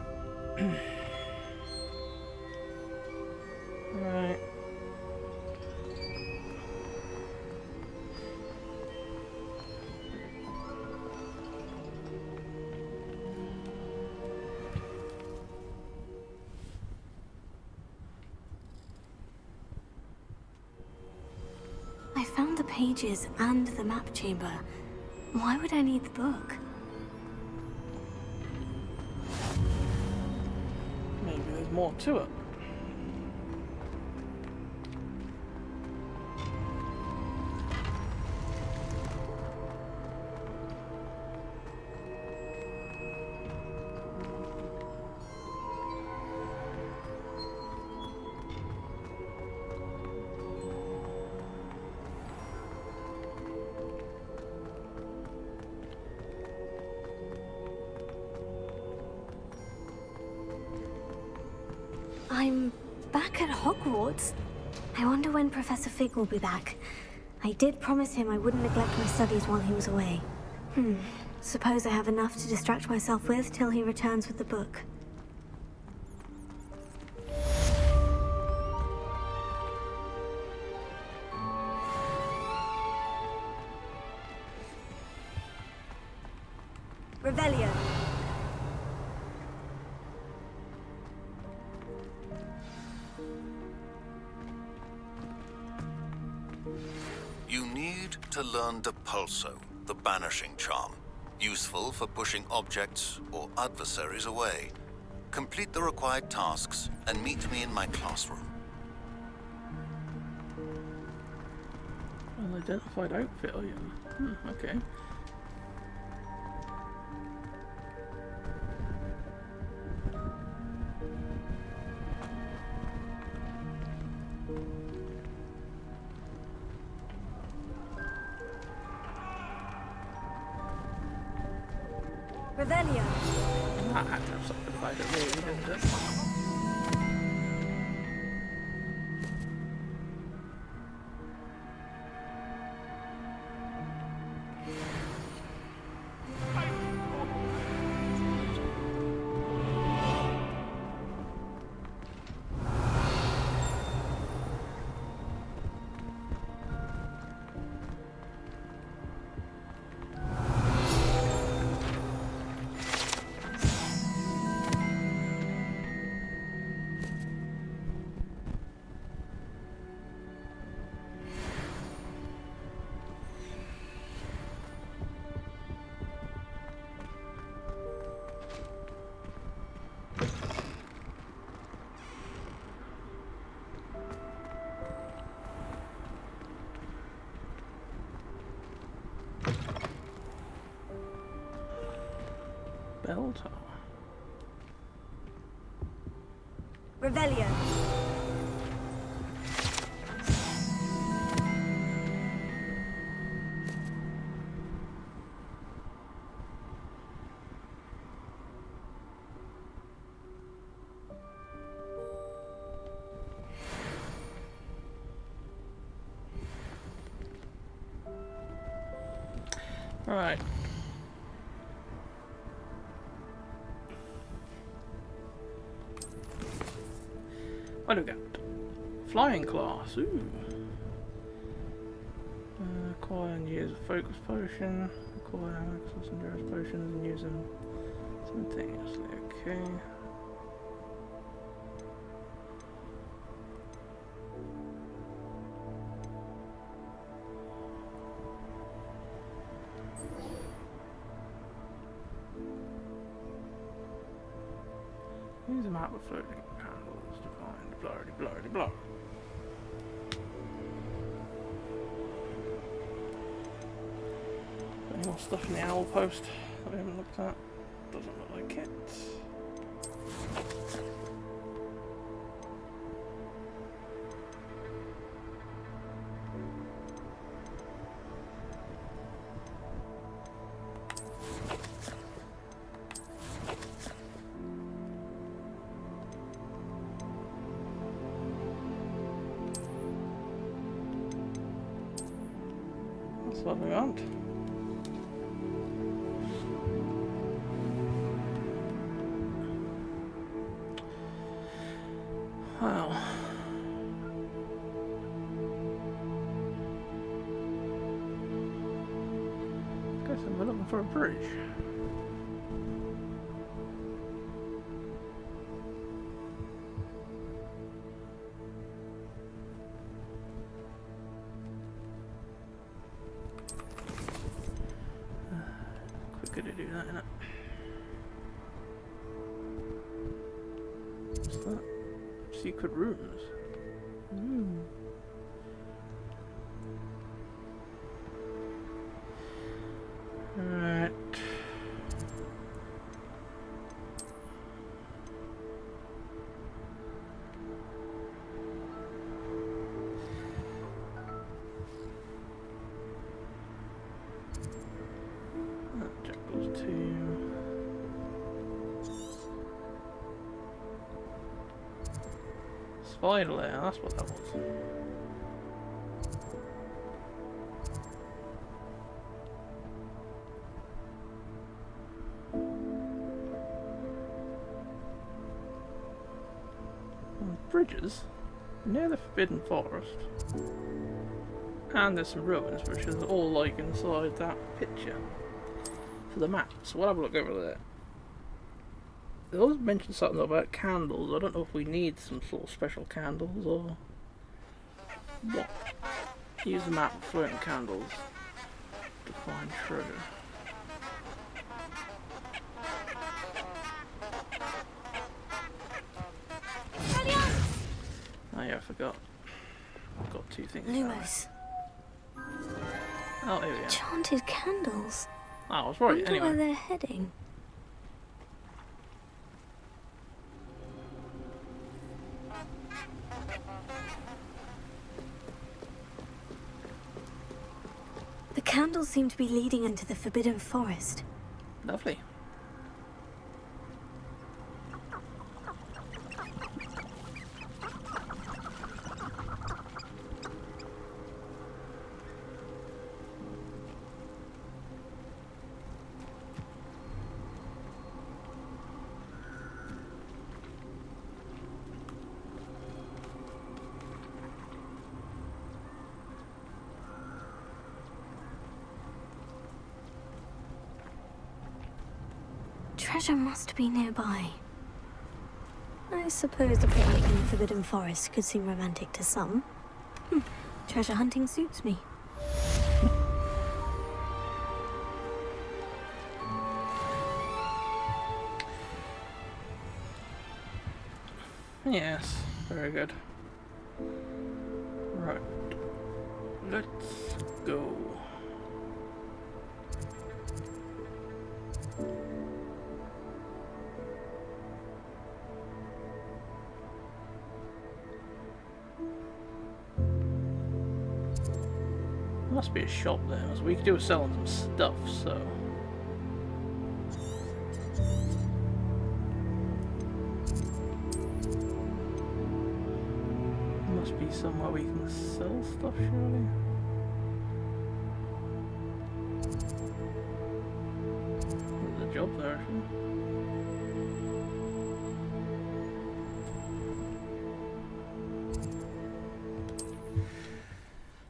Right. I found the pages and the map chamber. Why would I need the book? Maybe there's more to it. I'm back at Hogwarts. I wonder when Professor Fig will be back. I did promise him I wouldn't neglect my studies while he was away. Suppose I have enough to distract myself with till he returns with the book. Revelio. You need to learn Depulso, the banishing charm. Useful for pushing objects or adversaries away. Complete the required tasks and meet me in my classroom. Unidentified outfit, oh yeah. Okay. Revelio. That had to have something about it, really, didn't it? Bell tower. Revelio. Right. What do we got? Flying class. Ooh. Acquire and use a focus potion. Acquire access and endurance potions and use them simultaneously. Okay. Use a map with floating candles to find blah. Any more stuff in the owl post that we haven't looked at? Doesn't look like it. That's what we want. Well, Yes, and we're looking for a bridge. Quicker to do that, innit? What's that? Secret rooms. Alright. Jackal's tomb. Spider lair, that's what that was. Bridges near the Forbidden Forest, and there's some ruins which is all like inside that picture for the map, so we'll have a look over there. They always mentioned something about candles. I don't know if we need some sort of special candles or what. Use the map with floating candles to find treasure. Oh yeah, I forgot. I've got two things. Lumos. Oh, here we go. Enchanted candles. Oh, I was right. Wonder Anyway. where they're heading. The candles seem to be leading into the Forbidden Forest. Lovely. Treasure must be nearby. I suppose the picnic in the Forbidden Forest could seem romantic to some. Treasure hunting suits me. Yes, very good. Right. Let's go. Must be a shop there, as we could do with selling some stuff, so. Must be somewhere we can sell stuff, surely. There's a job there, actually.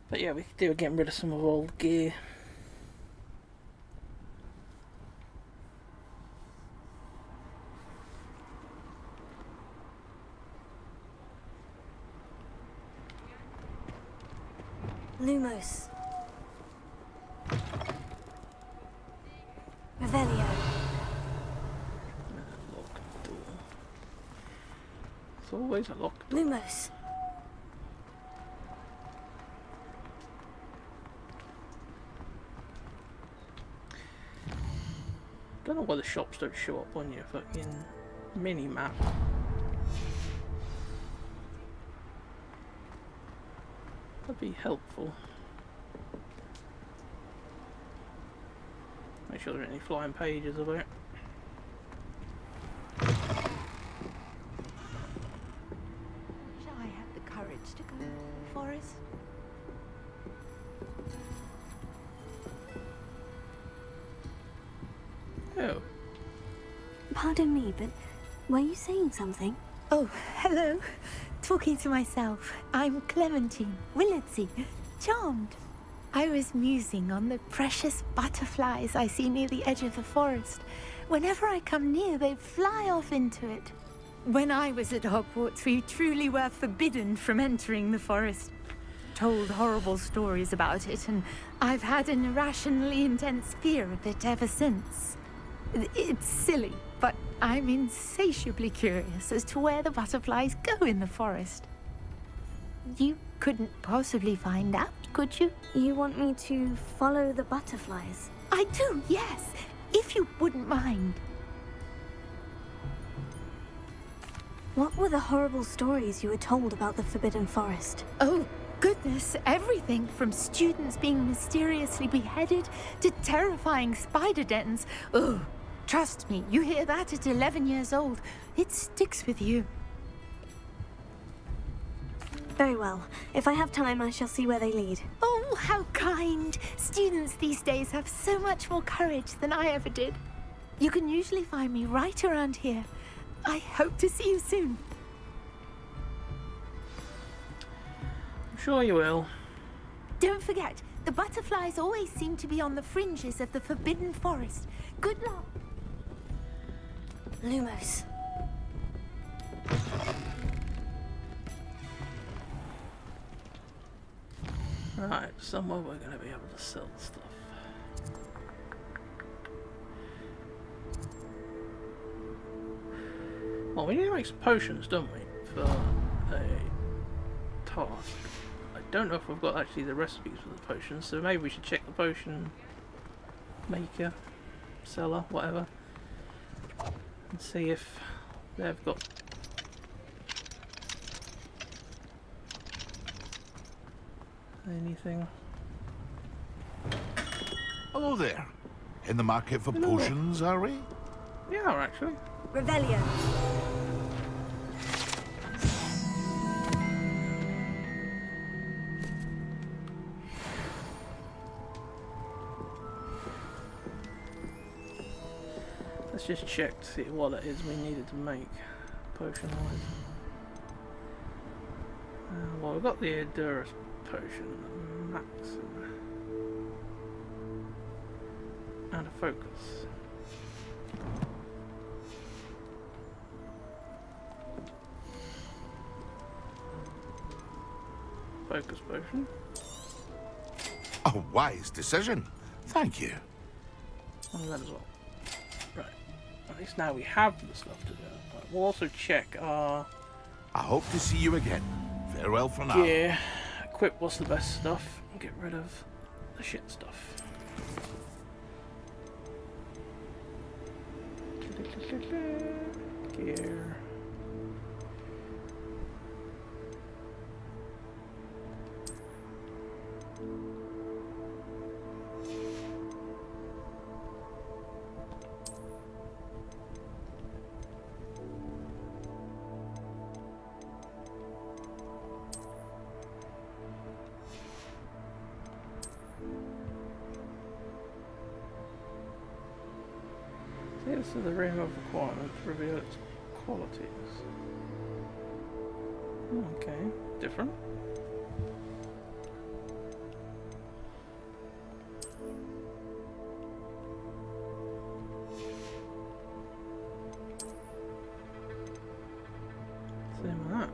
But yeah, we could do with getting rid of some of our old gear. Lumos. Revelio. Locked door. It's always a locked door. Lumos. Don't know why the shops don't show up on your fucking mini map. That'd be helpful. Make sure there aren't any flying pages about. Shall I have the courage to go to the forest? Oh. Pardon me, but were you saying something? Oh, hello. Talking to myself. I'm Clementine Willardsey. Charmed. I was musing on the precious butterflies I see near the edge of the forest. Whenever I come near, they fly off into it. When I was at Hogwarts, we truly were forbidden from entering the forest. Told horrible stories about it, and I've had an irrationally intense fear of it ever since. It's silly, but I'm insatiably curious as to where the butterflies go in the forest. You couldn't possibly find out, could you? You want me to follow the butterflies? I do, yes, if you wouldn't mind. What were the horrible stories you were told about the Forbidden Forest? Oh, goodness, everything from students being mysteriously beheaded to terrifying spider dens. Oh, trust me, you hear that at 11 years old, it sticks with you. Very well. If I have time, I shall see where they lead. Oh, how kind! Students these days have so much more courage than I ever did. You can usually find me right around here. I hope to see you soon. I'm sure you will. Don't forget, the butterflies always seem to be on the fringes of the Forbidden Forest. Good luck. Lumos. Right, somewhere we're going to be able to sell stuff. Well, we need to make some potions, don't we? For a task. I don't know if we've got actually the recipes for the potions, so maybe we should check the potion maker, seller, whatever, and see if they've got anything. Hello there. In the market for potions, are we? Yeah, actually. Revelio. Let's just check to see what it is we needed to make potion-wise. Well, we've got the Edurus potion, the Maxim, and a Focus. Focus potion. A wise decision. Thank you. And that as well. Right. At least now we have the stuff to do. Right, we'll also check our I hope to see you again. Farewell for now. gear. Equip what's the best stuff. And get rid of the shit stuff. Gear. This is the ring of requirement to reveal its qualities. Okay, different. Same with that.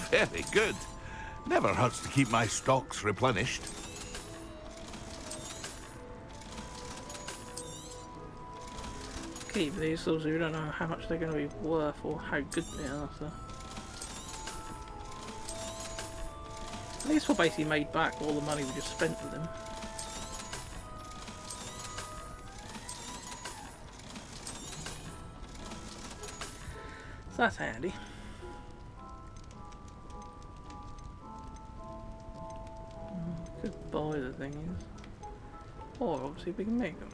Very good. Never hurts to keep my stocks replenished. Keep these so we don't know how much they're going to be worth or how good they are. So. At least we basically made back all the money we just spent with them. So that's handy. Could buy the things, or obviously we can make them.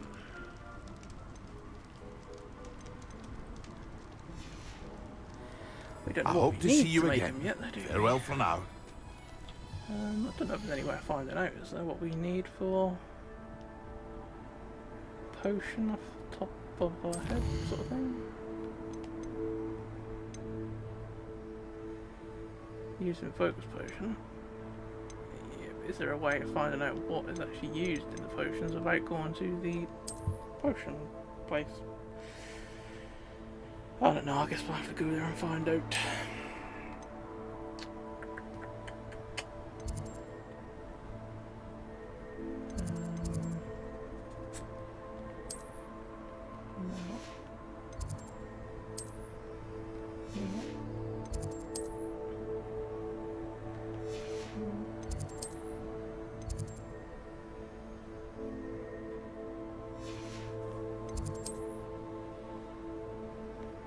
We don't know I what hope we to need see you to make again. them yet, though, do we? Farewell for now. I don't know if there's any way of finding out. Is there what we need for potion off the top of our head, sort of thing? Using focus potion. Yeah, but is there a way of finding out what is actually used in the potions without going to the potion place? I don't know. I guess we'll have to go there and find out.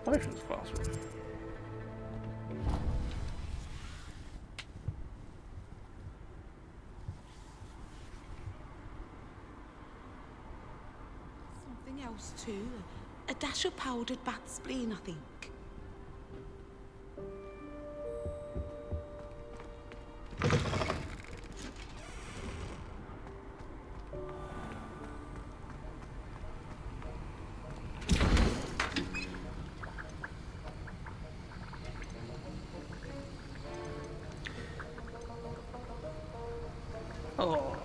Potions classroom. Something else too. A dash of powdered bat spleen, I think. Oh,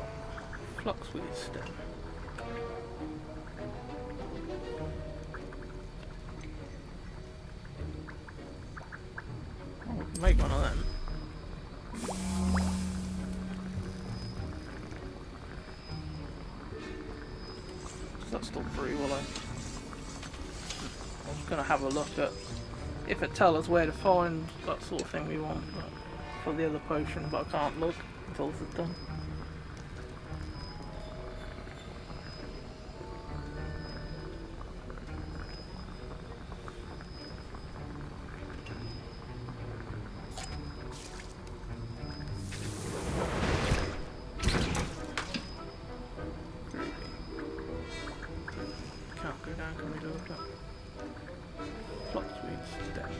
fluxweed stem. Oh, we can make one of them. Is that still free, will I? I'm just gonna have a look at if it tells us where to find that sort of thing we want for the other potion, but I can't look until it's done. Can't go down, can we go up? Fluxweed stem.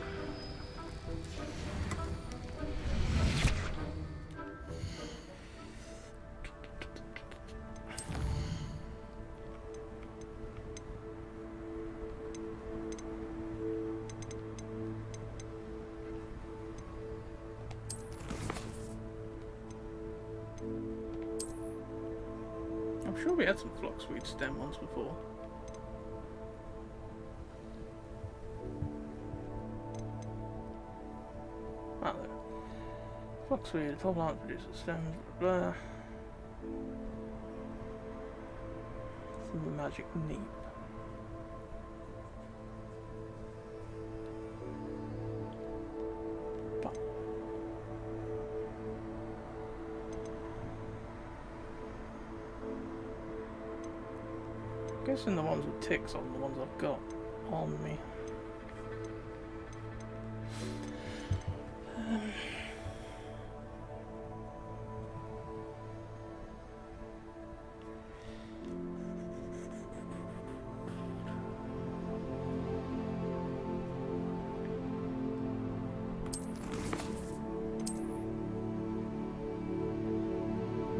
I'm sure we had some fluxweed stem ones before. Ah, there. Fluxweed, top plant produces stems, blah blah. Some magic neep. But I'm guessing the ones with ticks on the ones I've got on me.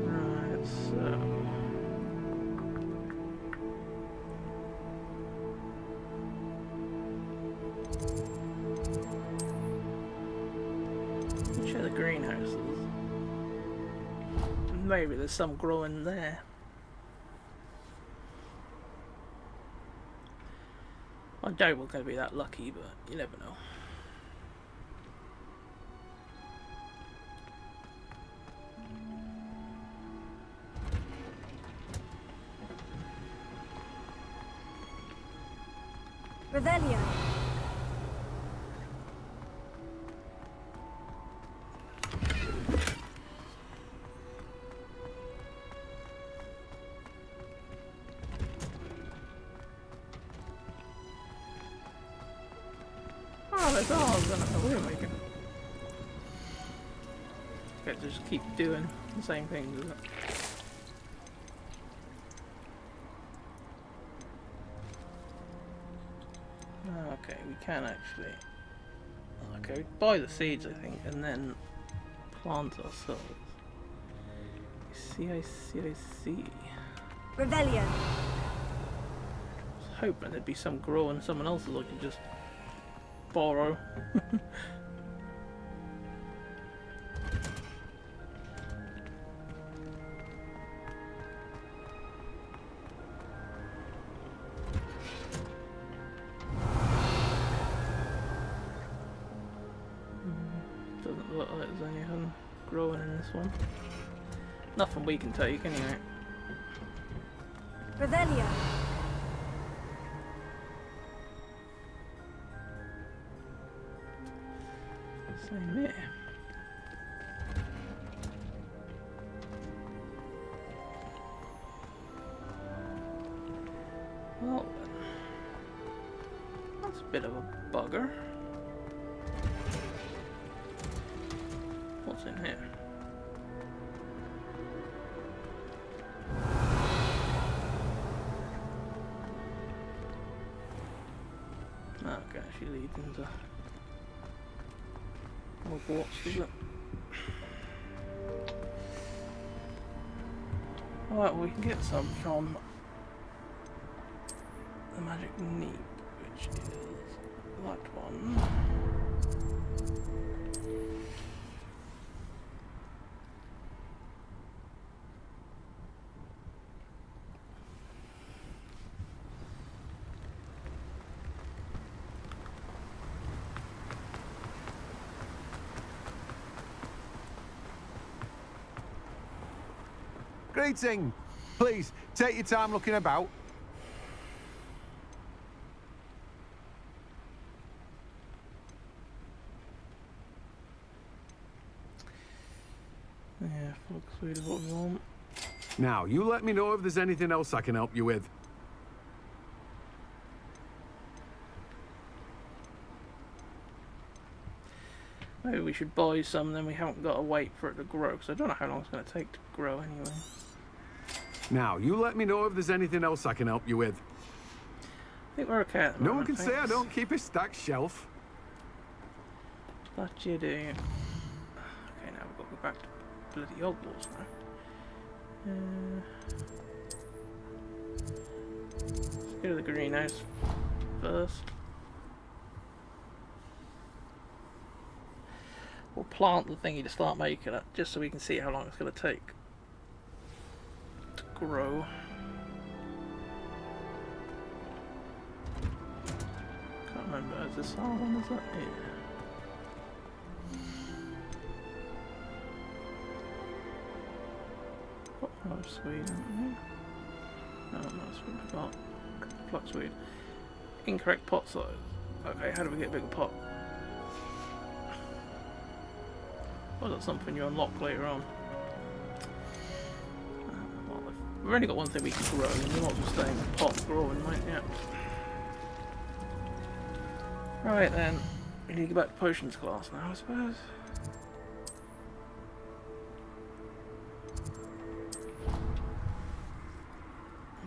Right, so which are the greenhouses? Maybe there's some growing there. I doubt we're going to be that lucky, but you never know. Revelio. Oh, that's all I was gonna know. Wait a minute. Okay, just keep doing the same things, isn't it? Okay, we can actually. Oh, Okay, buy the seeds, I think, and then plant ourselves. I see. Revelio. I was hoping there'd be some growing someone else's I could just borrow. Doesn't look like there's anything growing in this one. Nothing we can take anyway. Revelio. Same here. Well then. That's a bit of a bugger. What's in here? Okay, she leads into Hogwarts, does it? Alright, we can get some from the magic neep, which is that one. Greeting! Please, take your time looking about. Yeah, full suite of what we want. Now, you let me know if there's anything else I can help you with. Maybe we should buy some, then we haven't got to wait for it to grow, because I don't know how long it's going to take to grow anyway. Now, you let me know if there's anything else I can help you with. I think we're okay at the No moment. one can say I don't keep a stacked shelf. That you do. Okay, now we've got to go back to bloody Hogwarts now. Let's go to the greenhouse first. We'll plant the thingy to start making it, just so we can see how long it's going to take to grow. Can't remember, is this our one, is that? Yeah. What flower swede, haven't we? No, not swede, I got fluxweed. Incorrect pot size. Okay, how do we get a bigger pot? Or is that something you unlock later on? Well, we've only got one thing we can grow, and we're not just staying in the pot growing, right? Yeah. Right then, we need to go back to potions class now, I suppose.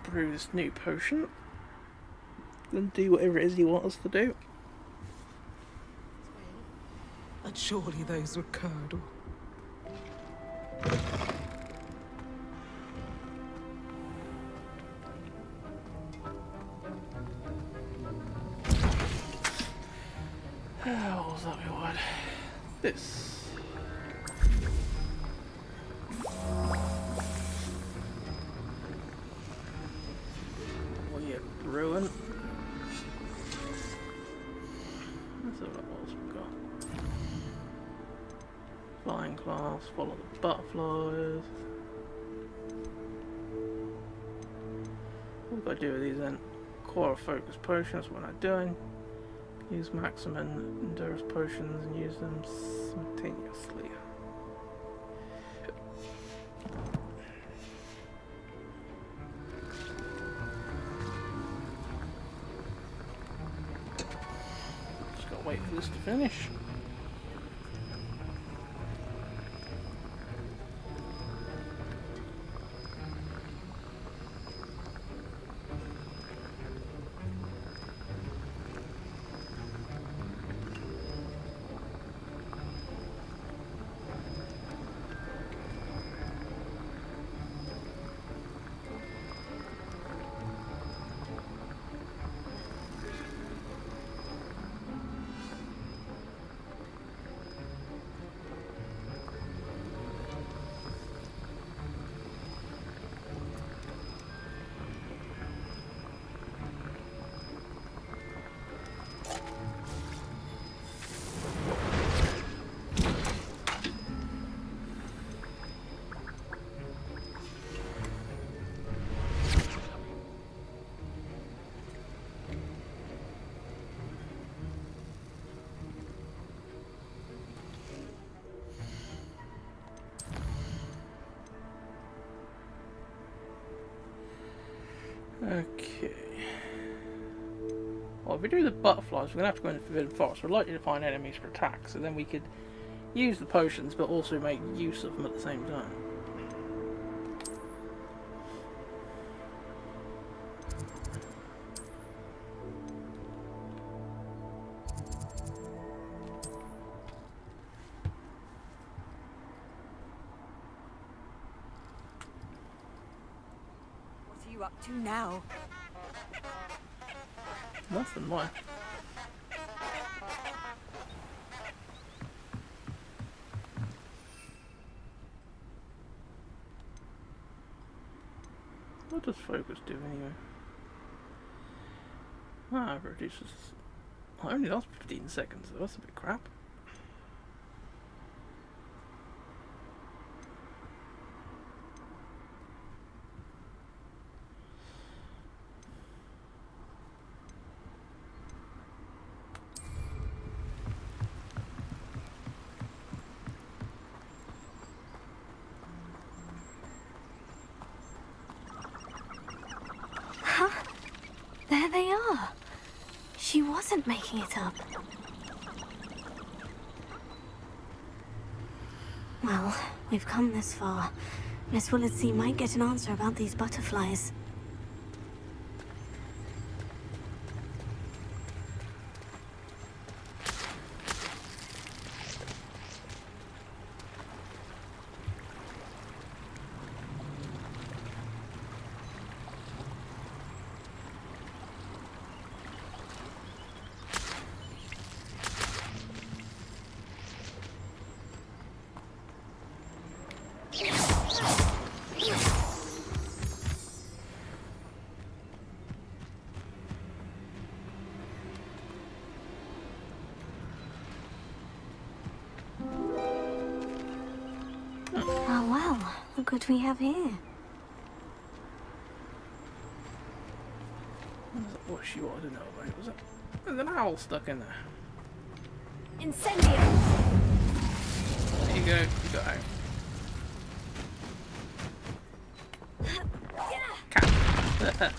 Brew this new potion. And do whatever it is you want us to do. And surely those were curdle. What was that we wanted? This. What are you brewing? Let's see what else we've got. Flying class, follow the butterflies. What we've got to do with these then? Core focus potions, what am I doing? Use maximum endurance potions and use them simultaneously. Just gotta wait for this to finish. Okay. Well, if we do the butterflies, we're going to have to go into the Forbidden Forest. We're likely to find enemies for attack, so then we could use the potions, but also make use of them at the same time. What are you up to now? Nothing, why? What does focus do anyway? Ah, it reduces. Oh, it only lasts 15 seconds, so that's a bit crap. There they are. She wasn't making it up. Well, we've come this far. Miss Willetsey might get an answer about these butterflies. Oh well, look what we have here. What she wanted to know about it was it? There's an owl stuck in there. Incendio! There you go, you got out. Cat.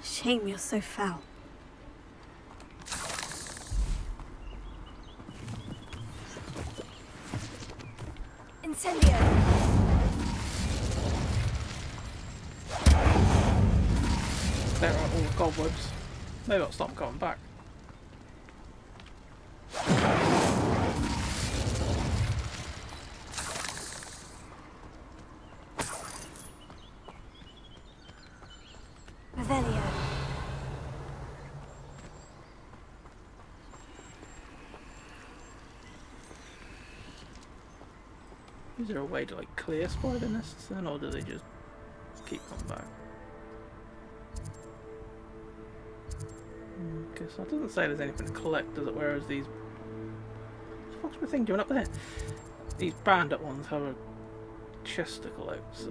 Shame you're so foul. Incendio! Clear out all the cobwebs. Maybe I'll stop coming back. Revelio. Is there a way to like clear spider nests then, or do they just keep coming back? Guess that doesn't say there's anything to collect, does it? Whereas these, what the fuck's my thing doing up there? These bandit ones have a chest to collect, so.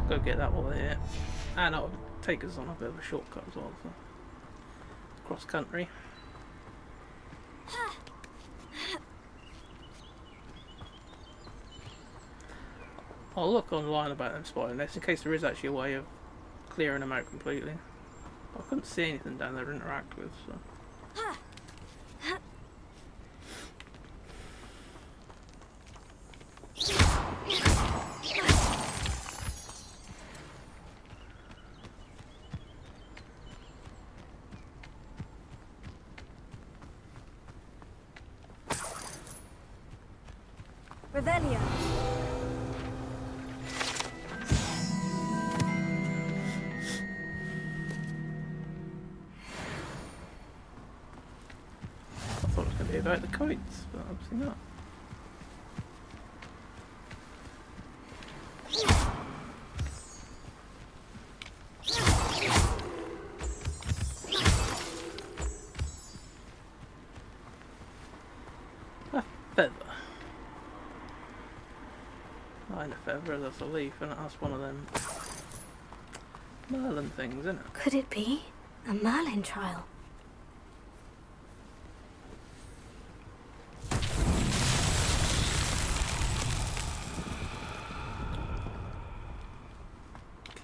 Go get that while we're here. And that'll take us on a bit of a shortcut as well, so. Cross country. I'll look online about them spider nests in case there is actually a way of clearing them out completely. But I couldn't see anything down there to interact with, so. Revelio. about the kites, but obviously not. A feather. Not a feather, that's a leaf, and that's one of them Merlin things, isn't it? Could it be a Merlin trial?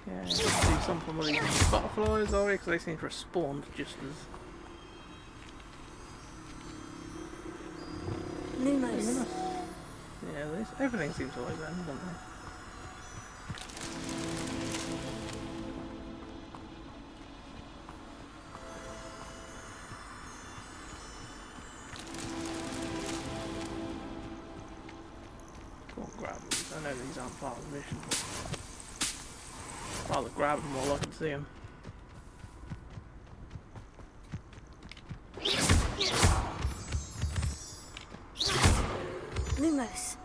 Okay, let's do something with these butterflies, are we? Because they seem to respawn just as... Lumos. Yeah, everything seems to like them, doesn't they? Go on, grab these. I know these aren't part of the mission, but I'd rather grab them while I can see them. Lumos.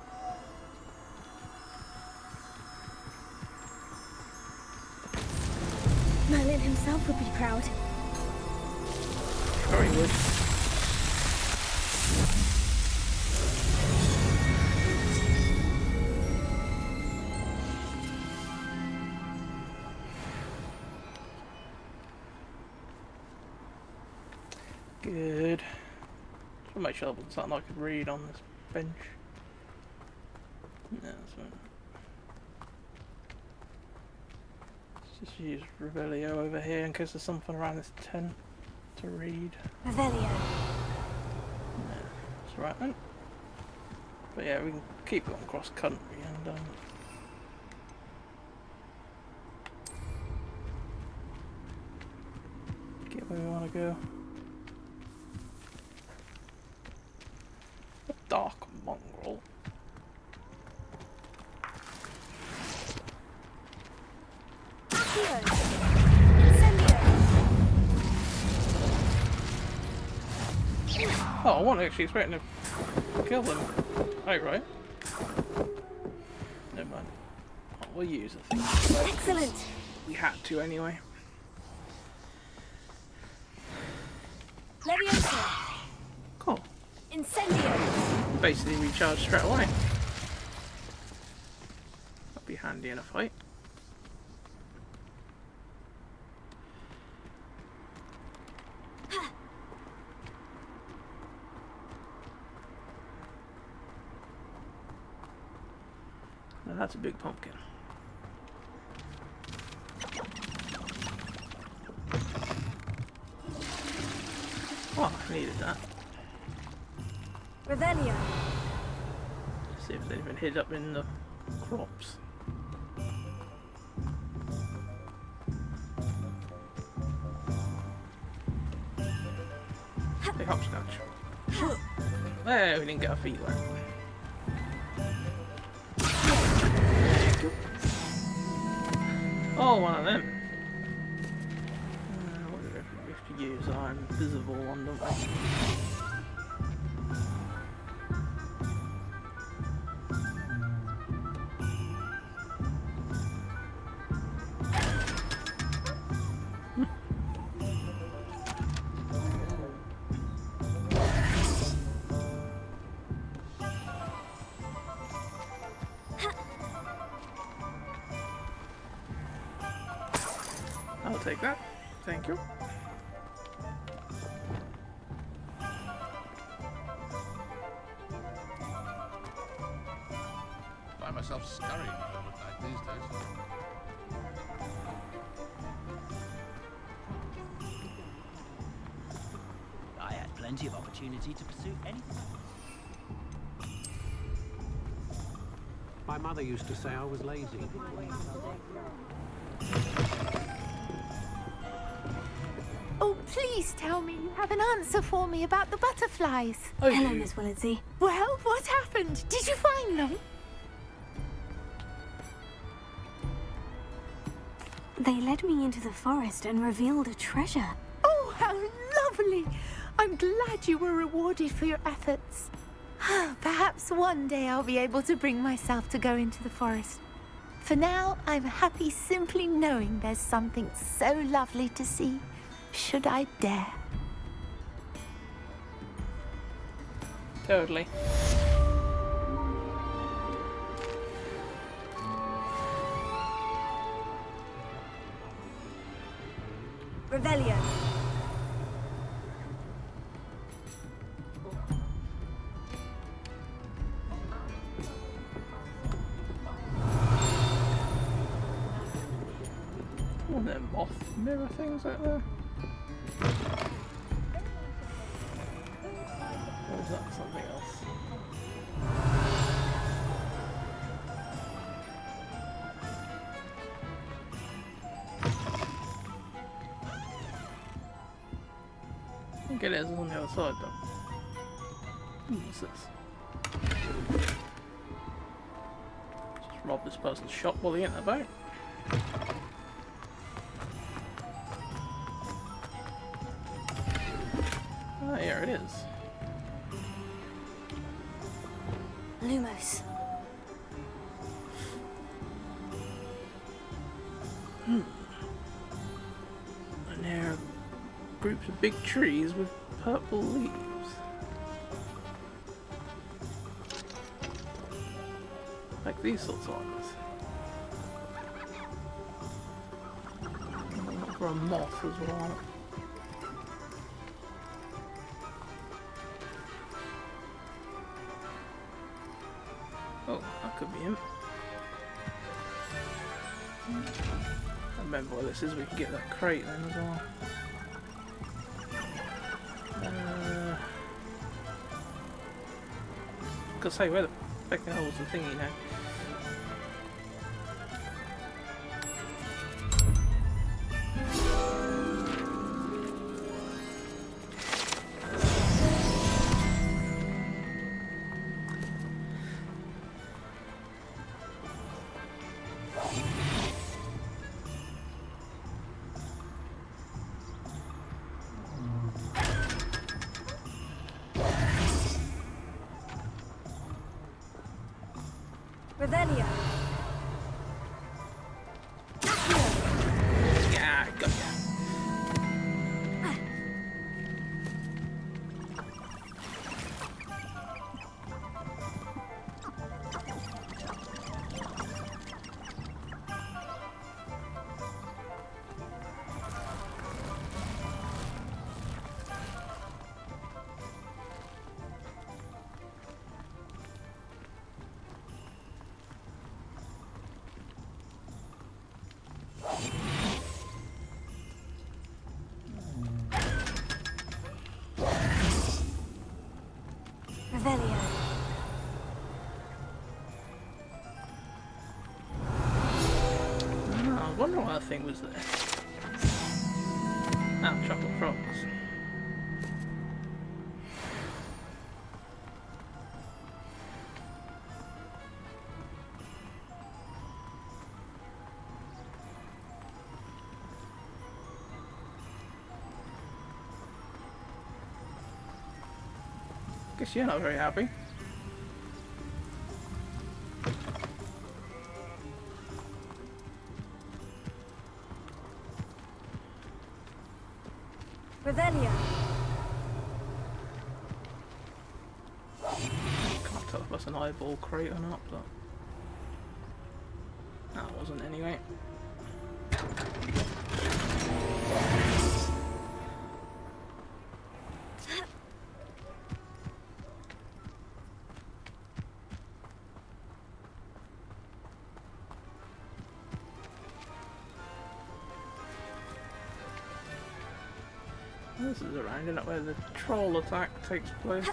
Merlin himself would be proud. Sure he would. Good. Just make sure there wasn't something I could read on this bench. No, that's right. Let's just use Revelio over here in case there's something around this tent to read. Revelio. No, that's right then. But yeah, we can keep going cross country and get where we want to go. A dark mongrel. Oh, I wasn't actually expecting to kill them. Right. Never mind. Oh, we'll use the thing. Excellent. We had to anyway. Leviosa. Cool. Incendio. Basically recharge straight away. That'd be handy in a fight. Now that's a big pumpkin. Oh, I needed that. Revelio. See if they've been hid up in the crops. Hey, hopscotch. There, we didn't get our feet wet. Oh, one of them. What do we have to use? Our invisible one, don't we? I'll take that. Thank you. Find myself scurrying over like these days. I had plenty of opportunity to pursue anything. My mother used to say I was lazy. Oh, please tell me you have an answer for me about the butterflies. Hello, Miss Willitsey. Well, what happened? Did you find them? They led me into the forest and revealed a treasure. Oh, how lovely! I I'm glad you were rewarded for your efforts. Perhaps one day I'll be able to bring myself to go into the forest. For now, I'm happy simply knowing there's something so lovely to see, should I dare. Totally. Revelio. Oh, there moth mirror things out there. Or is that something else? I think it is on the other side though. What's this? Just rob this person's shop while he ain't about. Ah, here it is. Lumos. And there are groups of big trees with purple leaves. Like these sorts of ones. I'm looking for a moth as well. Oh, that could be him. I remember where this is, we can get that crate then as well. I was gonna say, where the fucking hell was the thingy now? Revelio. Yeah, got ya. Revelio. I wonder why that thing was there. Ah, chocolate frogs. Guess you're not very happy. Revelio. Can't tell if that's an eyeball crate or not, but that wasn't anyway. This is around, isn't it, where the troll attack takes place?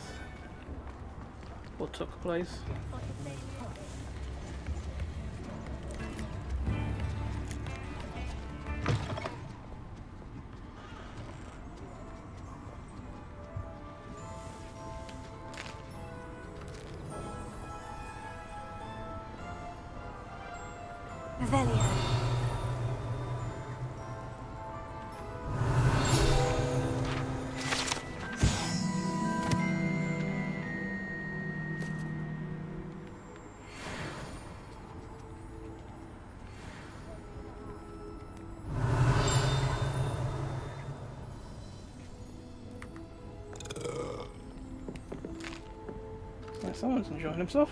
Or took place? Revelio. someone's enjoying himself.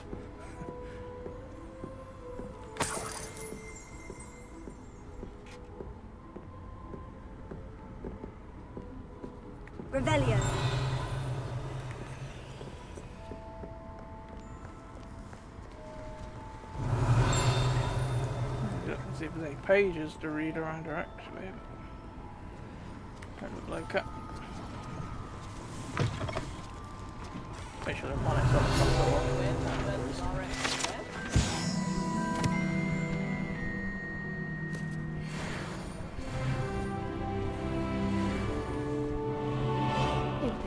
Revelio. See if there's any pages to read around her actually. Don't look like it. Make sure the monitor's on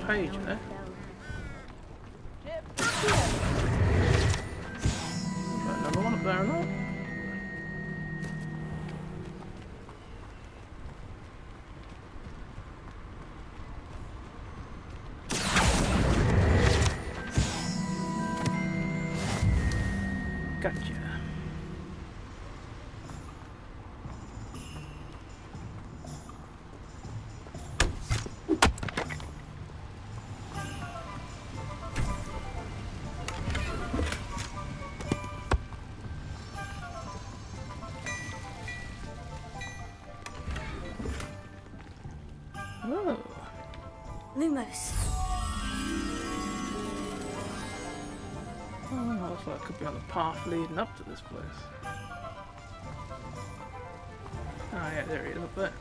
page there. Got another one up there or not? Gotcha. Oh. Lumos. Oh, looks like it could be on the path leading up to this place. Oh yeah, there he is up there.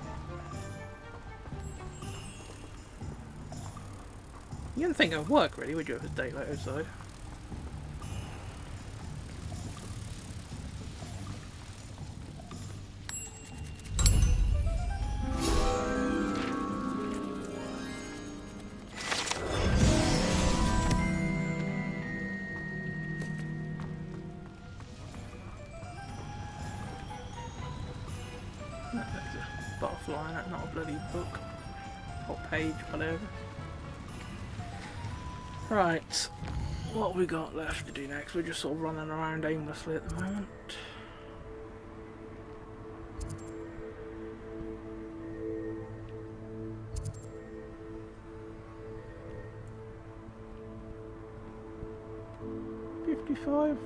You didn't think it would work really, would you, if it's daylight outside? No, that's a butterfly, that's not a bloody book. Or page, whatever. Right, what have we got left to do next? We're just sort of running around aimlessly at the moment. $55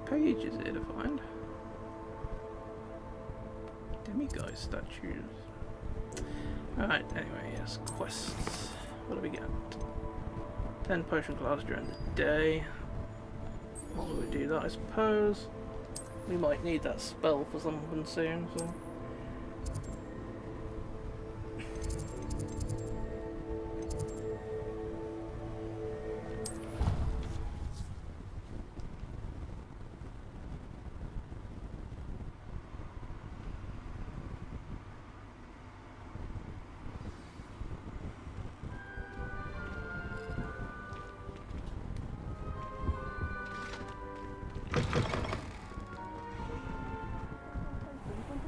pages here to find. Demiguise statues. Alright, anyway, yes, quests. What do we get? 10 potion class during the day. What will we do that, I suppose? We might need that spell for something soon, so...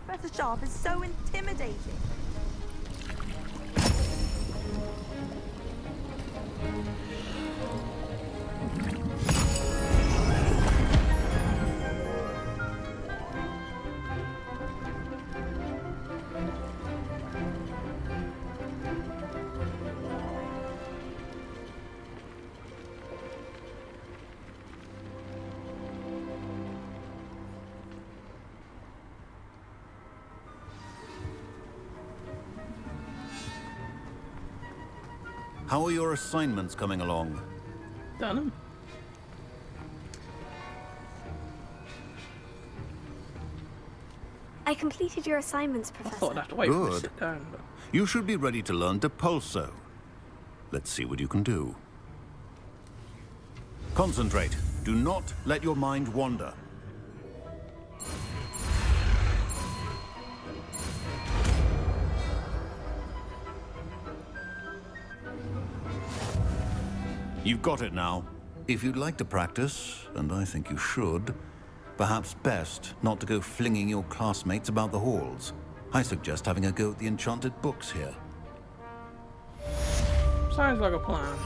Professor Sharp is so intimidating. How are your assignments coming along? Done 'em. I completed your assignments, I Professor. thought I'd have to wait for it to Good. sit down, but... You should be ready to learn Depulso. Let's see what you can do. Concentrate. Do not let your mind wander. You've got it now. If you'd like to practice, and I think you should, perhaps best not to go flinging your classmates about the halls. I suggest having a go at the enchanted books here. Sounds like a plan.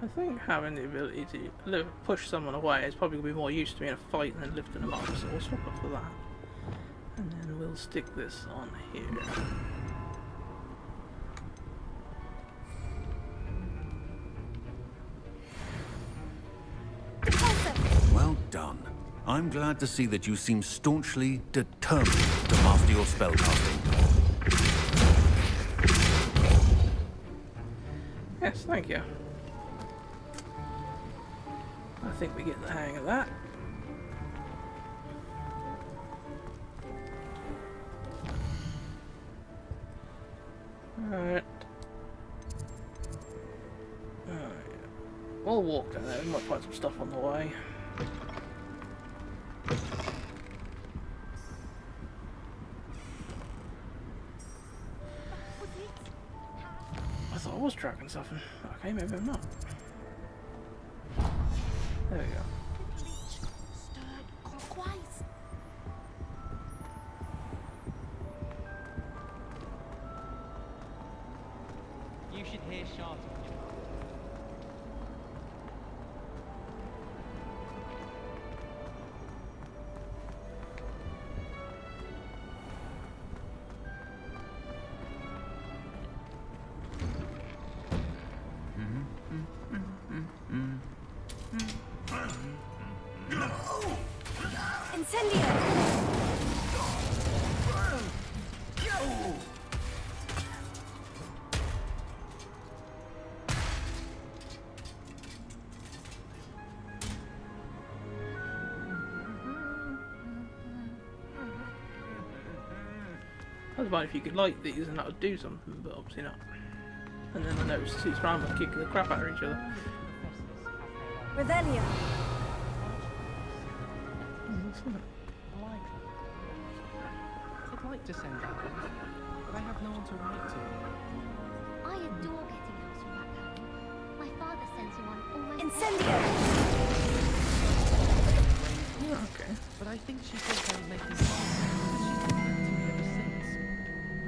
I think having the ability to push someone away is probably going to be more used to me in a fight than lifting them up, so we'll swap it for that. And then we'll stick this on here. Well done. I'm glad to see that you seem staunchly determined to master your spellcasting. Yes, thank you. I think we get the hang of that. Alright. We'll walk down there, we might find some stuff on the way. I thought I was tracking something. Okay, maybe I'm not. There we go. You should hear Shard. I was wondering if you could light these and that would do something, but obviously not. And then I noticed the two Spider-Man kicking the crap out of each other. Revelio. I'd like to send out one, but I have no one to write to. I adore getting else from that kind. My father sends him on almost Incendio! Okay. But I think she thinks I was making fun. She's been bad to me ever since.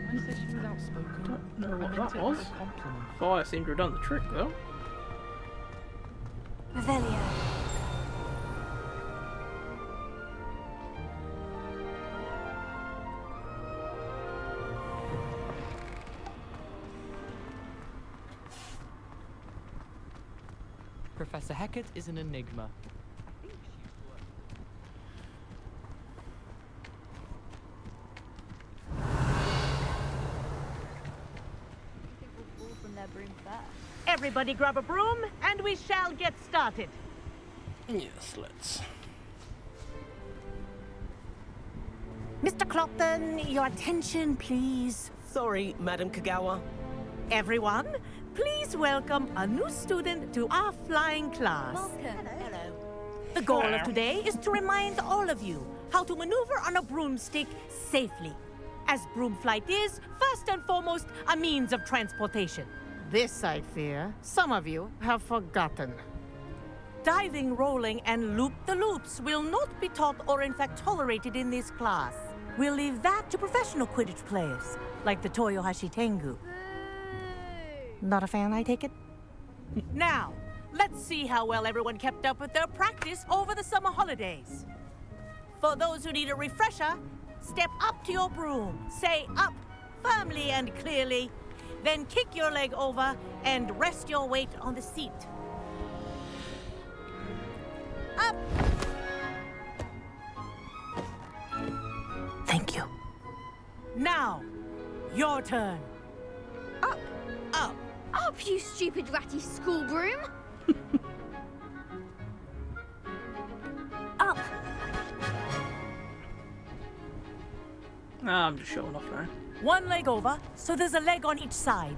I said she was outspoken. Don't know what I meant that it was. as a compliment. Fire seemed to have done the trick though. Revelio. Professor Hecat is an enigma. Everybody grab a broom, and we shall get started. Yes, let's. Mr. Clopton, your attention, please. Sorry, Madam Kagawa. Everyone, please welcome a new student to our flying class. Welcome. Hello. The goal of today is to remind all of you how to maneuver on a broomstick safely, as broom flight is, first and foremost, a means of transportation. This, I fear, some of you have forgotten. Diving, rolling, and loop-the-loops will not be taught or in fact tolerated in this class. We'll leave that to professional Quidditch players, like the Toyohashi Tengu. Not a fan, I take it? Now, let's see how well everyone kept up with their practice over the summer holidays. For those who need a refresher, step up to your broom, say up firmly and clearly, then kick your leg over and rest your weight on the seat. Up! Thank you. Now, your turn. Up! Up! Up, you stupid ratty school broom! Up! I'm just showing off now. One leg over, so there's a leg on each side.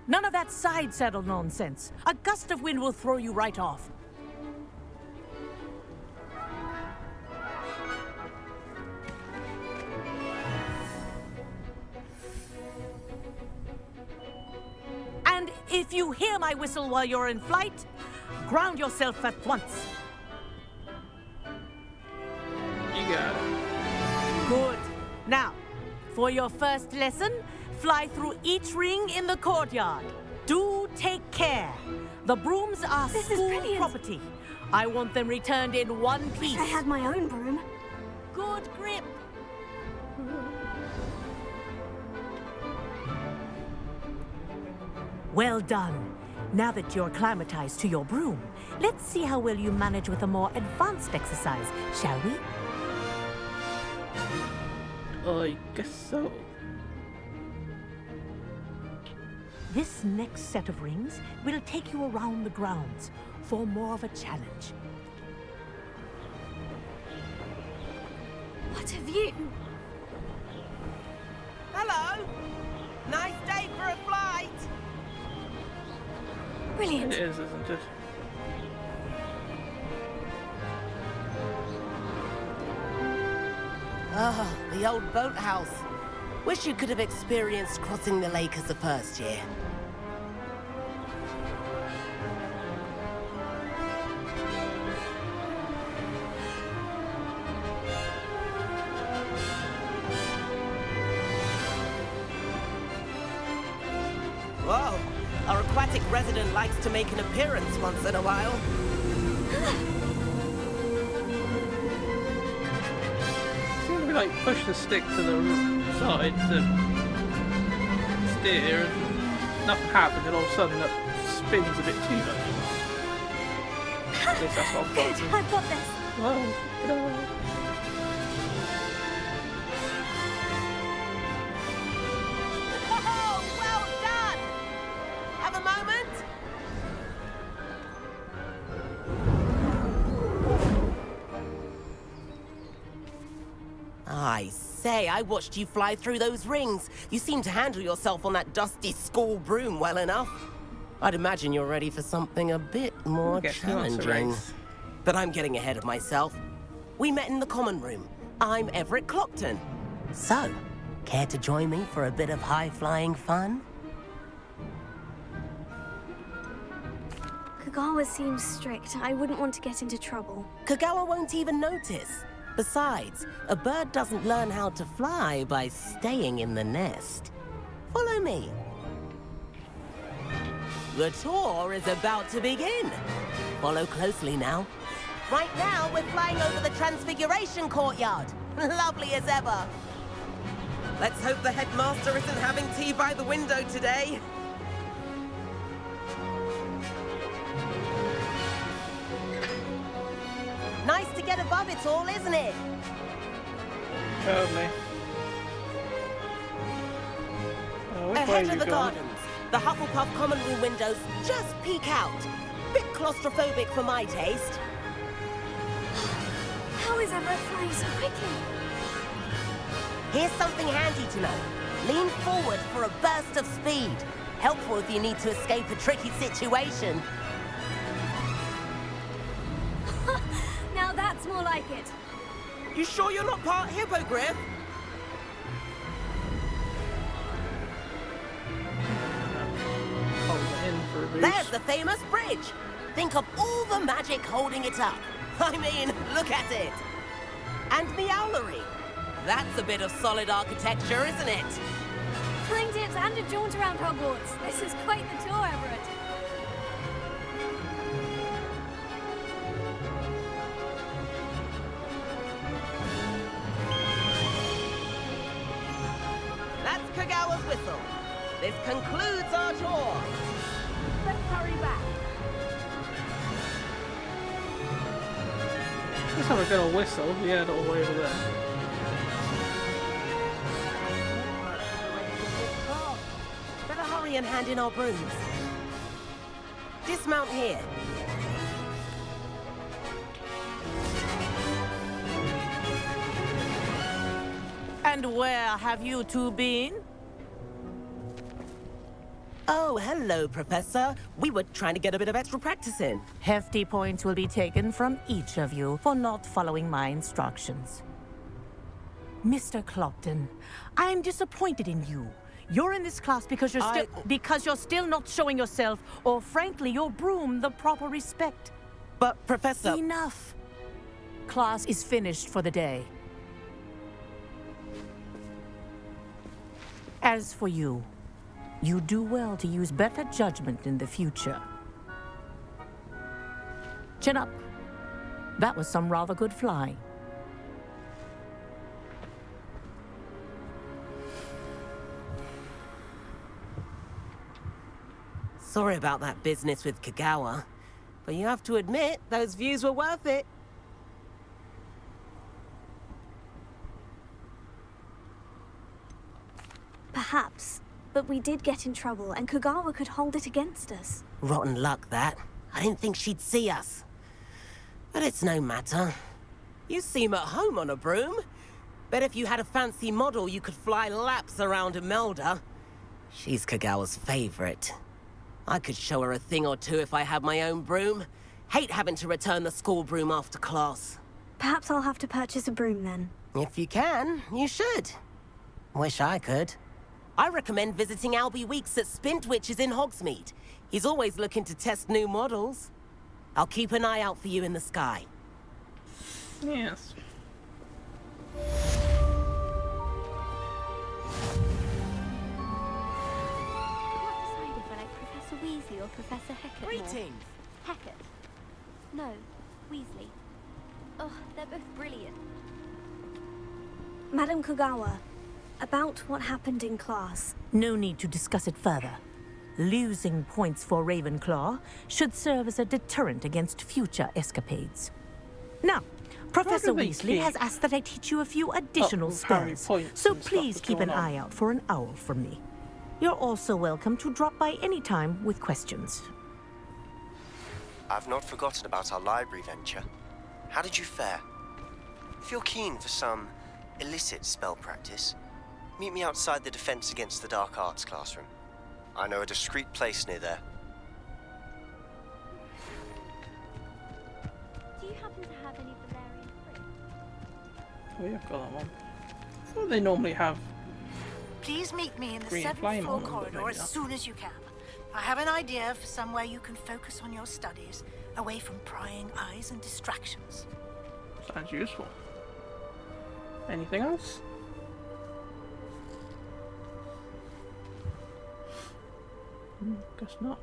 None of that side saddle nonsense. A gust of wind will throw you right off. And if you hear my whistle while you're in flight, ground yourself at once. You got it. Good. Now, for your first lesson, fly through each ring in the courtyard. Do take care. The brooms are This is school brilliant. property. I want them returned in one piece. I had my own broom. Good grip. Well done. Now that you're acclimatized to your broom, let's see how well you manage with a more advanced exercise, shall we? I guess so. This next set of rings will take you around the grounds for more of a challenge. What a view! Hello! Nice day for a flight! Brilliant. It is, isn't it? Ah, the old boathouse. Wish you could have experienced crossing the lake as a first year. Whoa, our aquatic resident likes to make an appearance once in a while. Seems we like push the stick to the side to steer and nothing happens and all of a sudden it spins a bit too much. At least that's what I've got. Good, I've got this. Whoa, Oh, well done! Have a moment? I say, I watched you fly through those rings. You seem to handle yourself on that dusty school broom well enough. I'd imagine you're ready for something a bit more challenging. But I'm getting ahead of myself. We met in the common room. I'm Everett Clopton. So, care to join me for a bit of high-flying fun? Kagawa seems strict. I wouldn't want to get into trouble. Kagawa won't even notice. Besides, a bird doesn't learn how to fly by staying in the nest. Follow me. The tour is about to begin. Follow closely now. Right now, we're flying over the Transfiguration Courtyard. Lovely as ever. Let's hope the headmaster isn't having tea by the window today. Nice to get above it all, isn't it? Totally. Ahead of the gardens, the Hufflepuff common room windows just peek out. Bit claustrophobic for my taste. How is Everett flying so quickly? Here's something handy to know. Lean forward for a burst of speed. Helpful if you need to escape a tricky situation. Now that's more like it. You sure you're not part hippogriff? There's the famous bridge. Think of all the magic holding it up. I mean, look at it. And the owlery. That's a bit of solid architecture, isn't it? Flying dips and a jaunt around Hogwarts. This is quite the tour, Everett. That's Kagawa's whistle. This concludes our tour. Let's hurry back. Let's have a good old whistle. Yeah, all the way over there. Better hurry and hand in our brooms. Dismount here. And where have you two been? Oh, hello, Professor. We were trying to get a bit of extra practice in. Hefty points will be taken from each of you for not following my instructions. Mr. Clopton, I'm disappointed in you. You're in this class because you're still not showing yourself, or frankly, your broom the proper respect. But, Professor... Enough. Class is finished for the day. As for you, You do well to use better judgment in the future. Chin up. That was some rather good flying. Sorry about that business with Kagawa, but you have to admit, those views were worth it. Perhaps, but we did get in trouble, and Kagawa could hold it against us. Rotten luck, that. I didn't think she'd see us. But it's no matter. You seem at home on a broom. Bet if you had a fancy model, you could fly laps around Imelda. She's Kagawa's favorite. I could show her a thing or two if I had my own broom. Hate having to return the school broom after class. Perhaps I'll have to purchase a broom then. If you can, you should. Wish I could. I recommend visiting Albie Weeks at Spintwitches in Hogsmeade. He's always looking to test new models. I'll keep an eye out for you in the sky. Yes. If I like Professor Weasley or Professor Hecat more. Greetings! Hecat. No, Weasley. Oh, they're both brilliant. Madam Kagawa, about what happened in class. No need to discuss it further. Losing points for Ravenclaw should serve as a deterrent against future escapades. Now, Professor Weasley has asked that I teach you a few additional spells, so please keep an eye out for an owl from me. You're also welcome to drop by any time with questions. I've not forgotten about our library venture. How did you fare? If you're keen for some illicit spell practice, meet me outside the Defense Against the Dark Arts classroom. I know a discreet place near there. Do you happen to have any Valerian fruit? Oh, yeah, I've got that one. I thought they normally have. Please meet me in the Green 7th flame floor on them, but corridor maybe as not. soon as you can. I have an idea for somewhere you can focus on your studies, away from prying eyes and distractions. Sounds useful. Anything else? Guess not.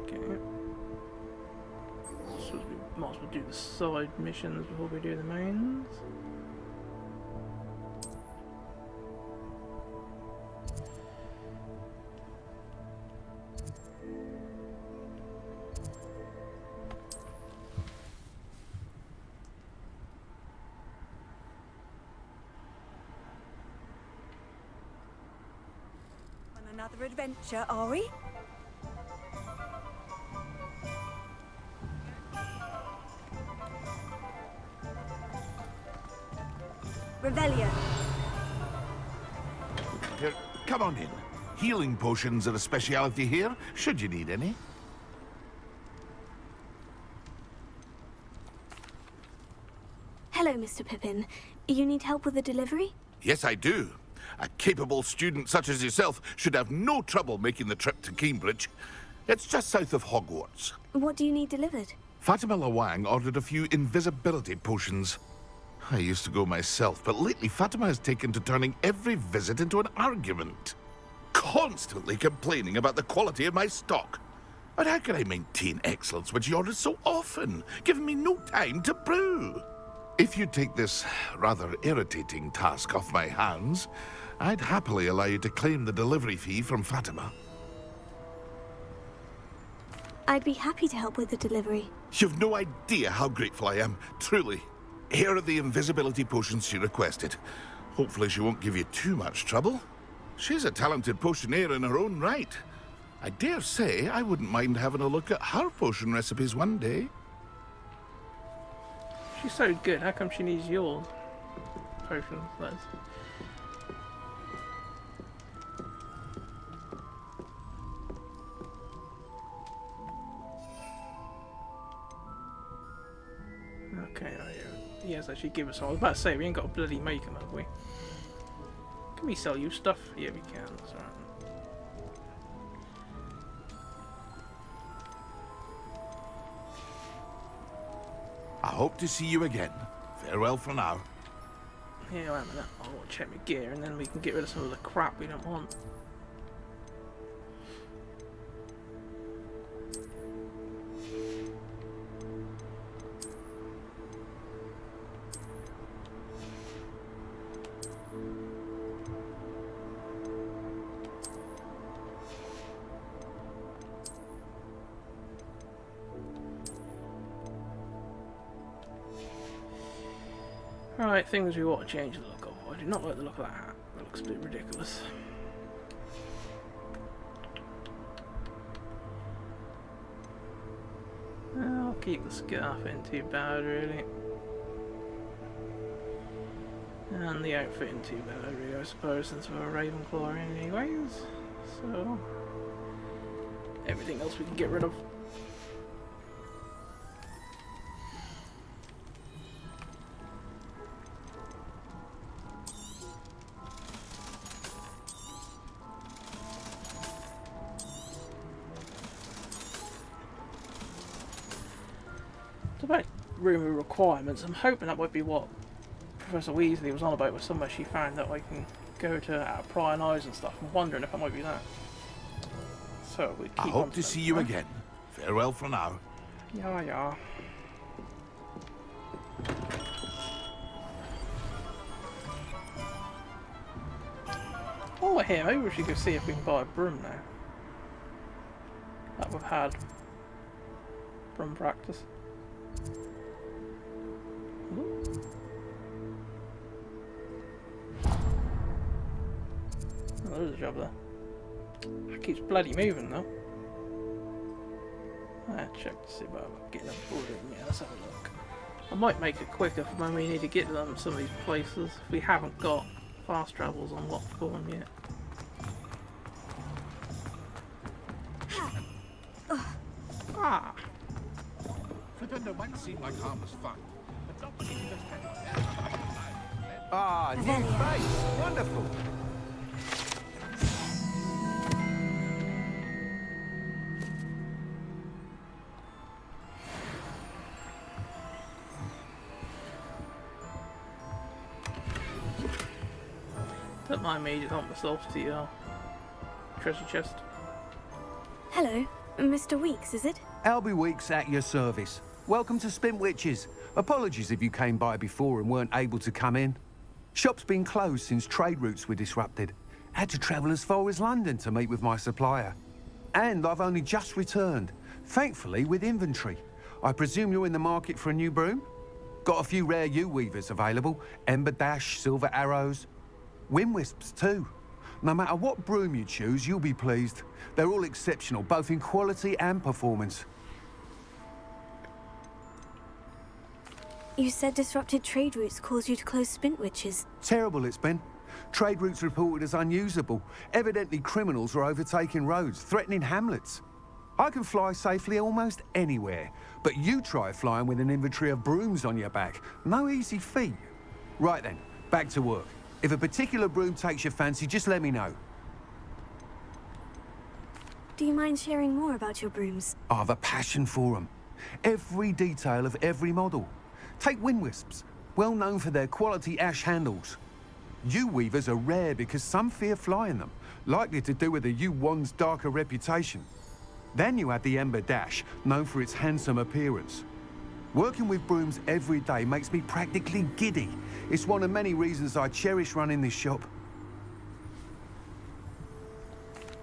Okay. So we might as well do the side missions before we do the mains. On another adventure, are we? Revelio. Here, come on in. Healing potions are a speciality here, should you need any. Hello, Mr. Pippin. You need help with the delivery? Yes, I do. A capable student such as yourself should have no trouble making the trip to Cambridge. It's just south of Hogwarts. What do you need delivered? Fatima Lawang ordered a few invisibility potions. I used to go myself, but lately Fatima has taken to turning every visit into an argument. Constantly complaining about the quality of my stock. But how can I maintain excellence when she orders so often, giving me no time to brew? If you take this rather irritating task off my hands, I'd happily allow you to claim the delivery fee from Fatima. I'd be happy to help with the delivery. You've no idea how grateful I am, truly. Here are the invisibility potions she requested. Hopefully she won't give you too much trouble. She's a talented potioneer in her own right. I dare say I wouldn't mind having a look at her potion recipes one day. She's so good, how come she needs yours? Potions, that is. Okay, he has actually given us all. I was about to say, we ain't got a bloody make 'em, have we? Can we sell you stuff? Yeah, we can. That's alright. I hope to see you again. Farewell for now. Yeah, wait a minute. I'll check my gear and then we can get rid of some of the crap we don't want. Right, things we want to change the look of. I do not like the look of that hat. That looks a bit ridiculous. I'll keep the scarf, ain't too bad really. And the outfit ain't too bad really, I suppose, since we're a Ravenclaw anyways. So everything else we can get rid of. About room of requirements, I'm hoping that might be what Professor Weasley was on about, with somewhere she found that I can go to out of prying eyes and stuff. I'm wondering if that might be that. So we keep I hope to see you again. Farewell for now. Yeah, yeah. Oh, here, maybe we should go see if we can buy a broom now. That we've had broom practice. Oh, there's a job there. It keeps bloody moving though. Check to see about getting a broom. Yeah, let's have a look. I might make it quicker for when we need to get to them some of these places. If we haven't got fast travels unlocked for them yet. Ah. Flippin' might seem like harmless fun, but not when you just Ah, new face! Wonderful! Don't mind me, just help myself to your treasure chest. Hello, Mr. Weeks, is it? Albie Weeks at your service. Welcome to Spintwitches. Apologies if you came by before and weren't able to come in. Shop's been closed since trade routes were disrupted. Had to travel as far as London to meet with my supplier. And I've only just returned, thankfully with inventory. I presume you're in the market for a new broom? Got a few rare U-weavers available. Ember Dash, Silver Arrows. Wind Wisps too. No matter what broom you choose, you'll be pleased. They're all exceptional, both in quality and performance. You said disrupted trade routes caused you to close Spintwitches. Terrible it's been. Trade routes reported as unusable. Evidently criminals are overtaking roads, threatening hamlets. I can fly safely almost anywhere, but you try flying with an inventory of brooms on your back. No easy feat. Right then, back to work. If a particular broom takes your fancy, just let me know. Do you mind sharing more about your brooms? I have a passion for them. Every detail of every model. Take Wind Wisps, well known for their quality ash handles. U-weavers are rare because some fear flying them, likely to do with the U-wand's darker reputation. Then you have the Ember Dash, known for its handsome appearance. Working with brooms every day makes me practically giddy. It's one of many reasons I cherish running this shop.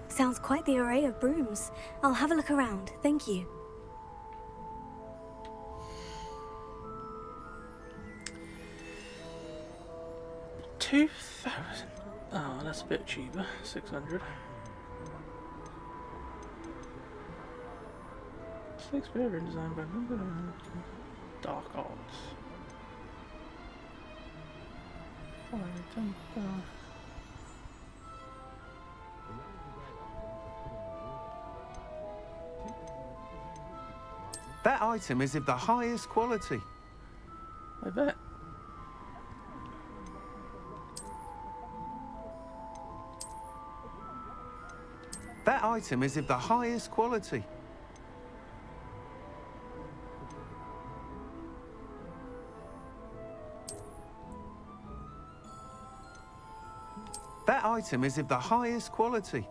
Sounds quite the array of brooms. I'll have a look around, thank you. $2,000. Oh, that's a bit cheaper. 600. Shakespeare designed by Dark Arts. That item is of the highest quality. I bet. That item is of the highest quality. That item is of the highest quality.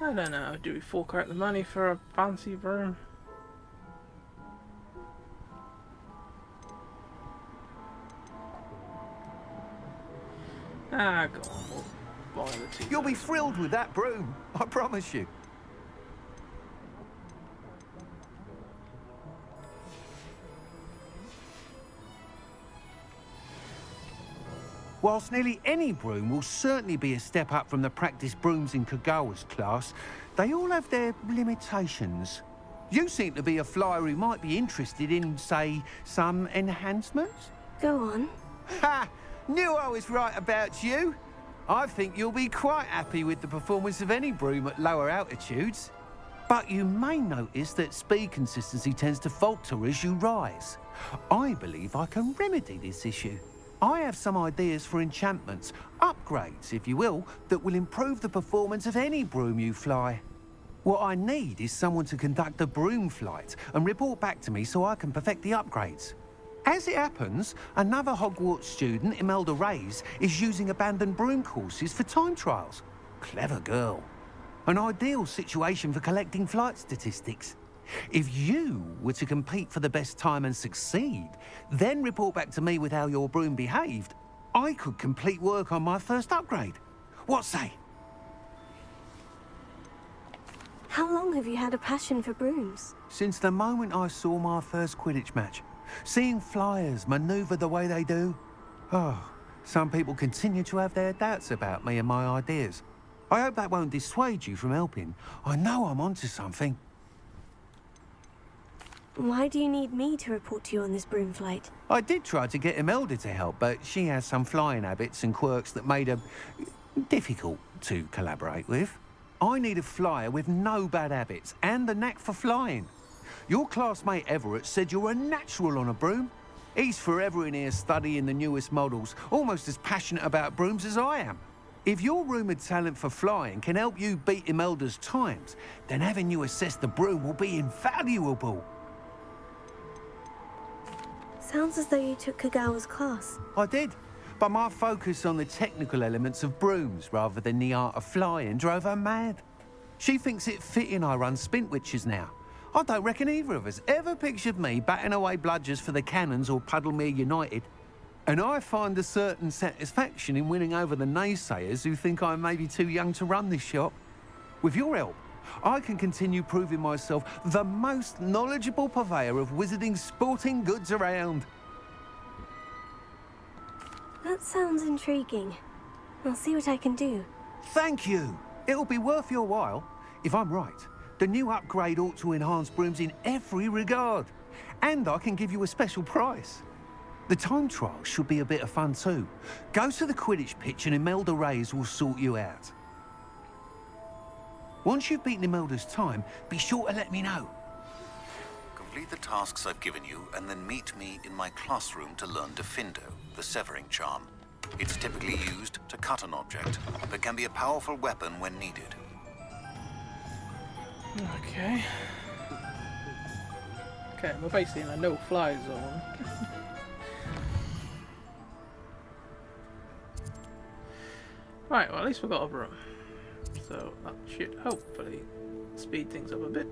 I don't know. Do we fork out the money for a fancy broom? Ah, go on. We'll buy the two. You'll be thrilled with that broom, I promise you. Whilst nearly any broom will certainly be a step up from the practice brooms in Kagawa's class, they all have their limitations. You seem to be a flyer who might be interested in, say, some enhancements? Go on. Ha! Knew I was right about you. I think you'll be quite happy with the performance of any broom at lower altitudes. But you may notice that speed consistency tends to falter as you rise. I believe I can remedy this issue. I have some ideas for enchantments, upgrades, if you will, that will improve the performance of any broom you fly. What I need is someone to conduct a broom flight and report back to me so I can perfect the upgrades. As it happens, another Hogwarts student, Imelda Reyes, is using abandoned broom courses for time trials. Clever girl. An ideal situation for collecting flight statistics. If you were to compete for the best time and succeed, then report back to me with how your broom behaved, I could complete work on my first upgrade. What say? How long have you had a passion for brooms? Since the moment I saw my first Quidditch match. Seeing flyers manoeuvre the way they do. Oh, some people continue to have their doubts about me and my ideas. I hope that won't dissuade you from helping. I know I'm onto something. Why do you need me to report to you on this broom flight? I did try to get Imelda to help, but she has some flying habits and quirks that made her difficult to collaborate with. I need a flyer with no bad habits and the knack for flying. Your classmate Everett said you're a natural on a broom. He's forever in here studying the newest models, almost as passionate about brooms as I am. If your rumoured talent for flying can help you beat Imelda's times, then having you assess the broom will be invaluable. Sounds as though you took Kagawa's class. I did, but my focus on the technical elements of brooms rather than the art of flying drove her mad. She thinks it fitting I run Spintwitches now. I don't reckon either of us ever pictured me batting away bludgers for the Cannons or Puddlemere United. And I find a certain satisfaction in winning over the naysayers who think I'm maybe too young to run this shop. With your help, I can continue proving myself the most knowledgeable purveyor of wizarding sporting goods around. That sounds intriguing. I'll see what I can do. Thank you. It'll be worth your while. If I'm right, the new upgrade ought to enhance brooms in every regard. And I can give you a special price. The time trial should be a bit of fun too. Go to the Quidditch pitch and Imelda Reyes will sort you out. Once you've beaten Imelda's time, be sure to let me know. Complete the tasks I've given you and then meet me in my classroom to learn Defindo, the severing charm. It's typically used to cut an object, but can be a powerful weapon when needed. Okay. Okay, we're basically in a no-fly zone. Right, well at least we've got a broom. So that should hopefully speed things up a bit.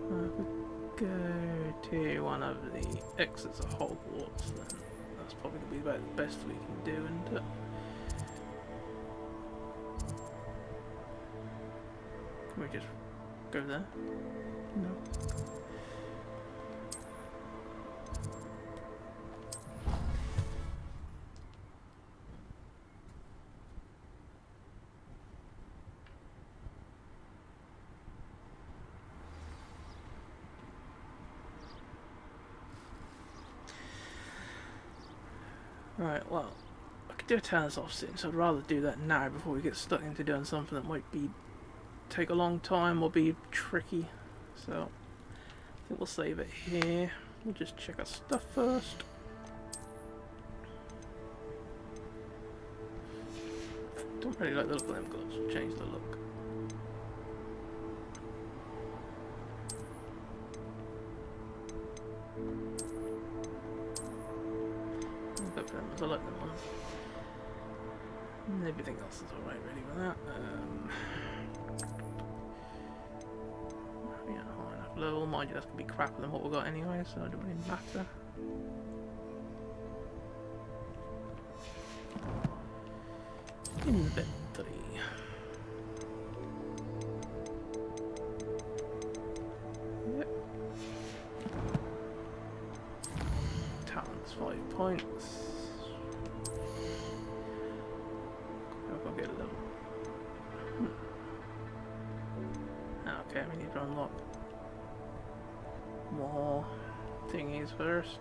If we go to one of the exits of Hogwarts, then that's probably going to be about the best we can do, isn't it? Can we just go there? No. Right, well, do a turn us off soon, so I'd rather do that now before we get stuck into doing something that might take a long time or be tricky. So I think we'll save it here. We'll just check our stuff first. Don't really like the look of them gloves. We'll change the look. I'll go for them as I like them ones. Everything else is alright really with that. Yeah, high enough level. Mind you, that's going to be crappier than what we've got anyway, so it don't really matter. Inventory. Yep. Talents 5 points. I'll go get a level. Okay, we need to unlock more thingies first.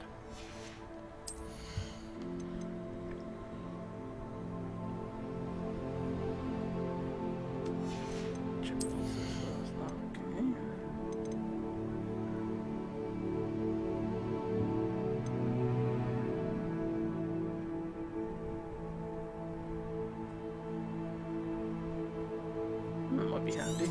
That might be handy.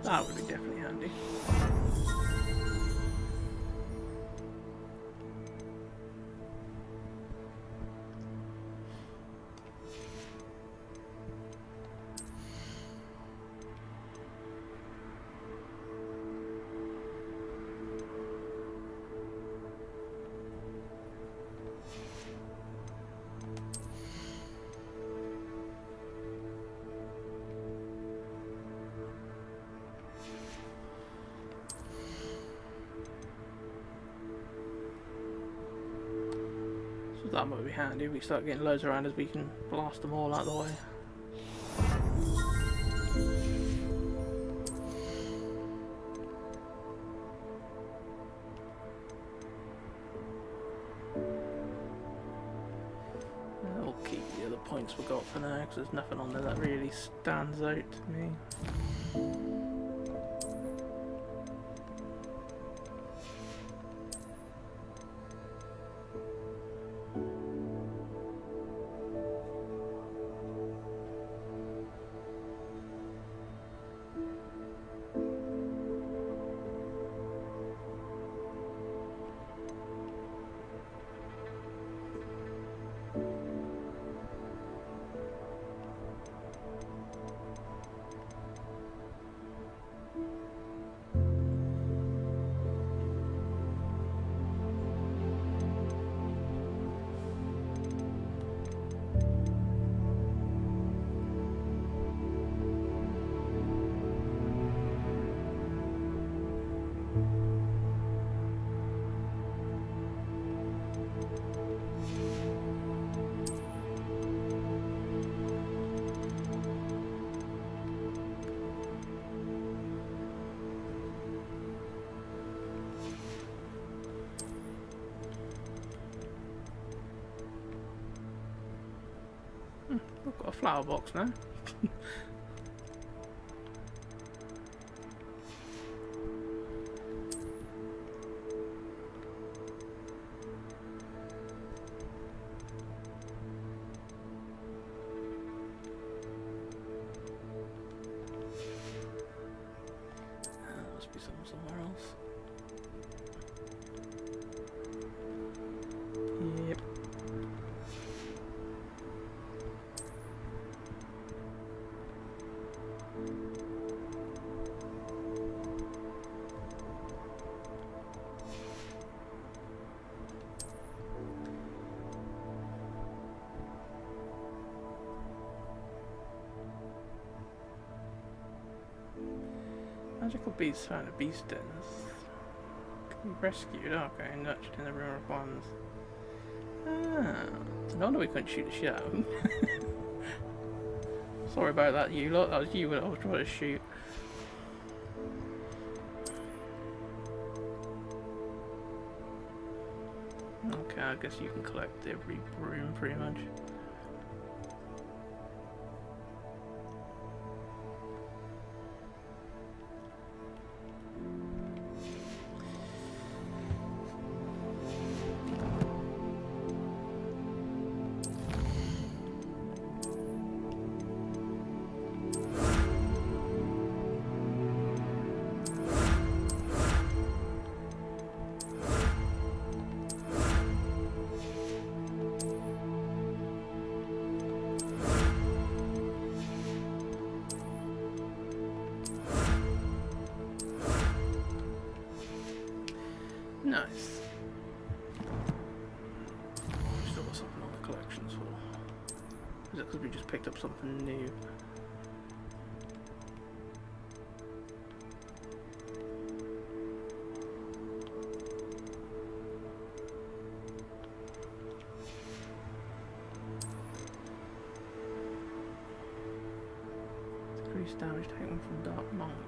That would be definitely handy. That might be handy. If we start getting loads around us, we can blast them all out of the way. I'll keep the other points we got for now, because there's nothing on there that really stands out to me. We've got a flower box now. Must be somewhere else. Yep. Magical beasts found at beast dens. Can be rescued, okay, and nurtured in the room of ones. Ah, no wonder we couldn't shoot the shit out of them. Sorry about that, you lot. That was you that I was trying to shoot. Okay, I guess you can collect every broom pretty much. Nice. Still got something on the collections for. Is it because we just picked up something new? Increased damage taken from dark mongrels.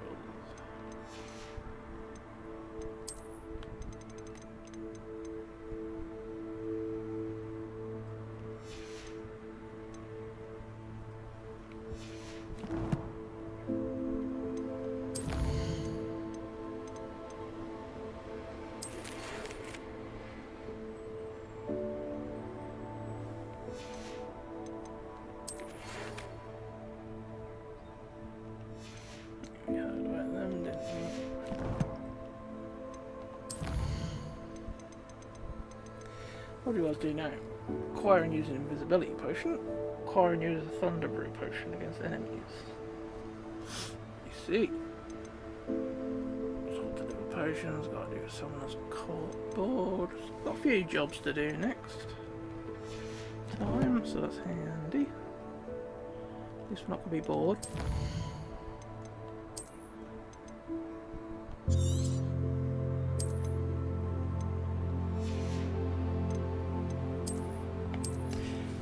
What do you guys do now? Acquire and use an invisibility potion. Acquire and use a thunder brew potion against enemies. You see. So to do with potions, gotta do summoner's court board. Got a few jobs to do next time, so that's handy. At least we're not gonna be bored.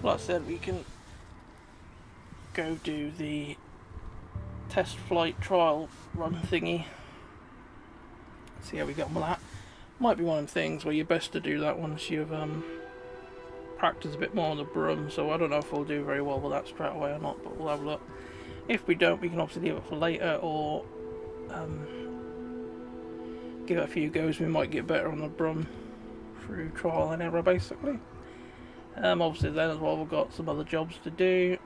Like I said, we can go do the test flight trial run thingy. See how we get on with that. Might be one of them things where you're best to do that once you've practiced a bit more on the broom, so I don't know if we'll do very well with that straight away or not, but we'll have a look. If we don't, we can obviously leave it for later, or give it a few goes. We might get better on the broom through trial and error, basically. Obviously then as well we've got some other jobs to do.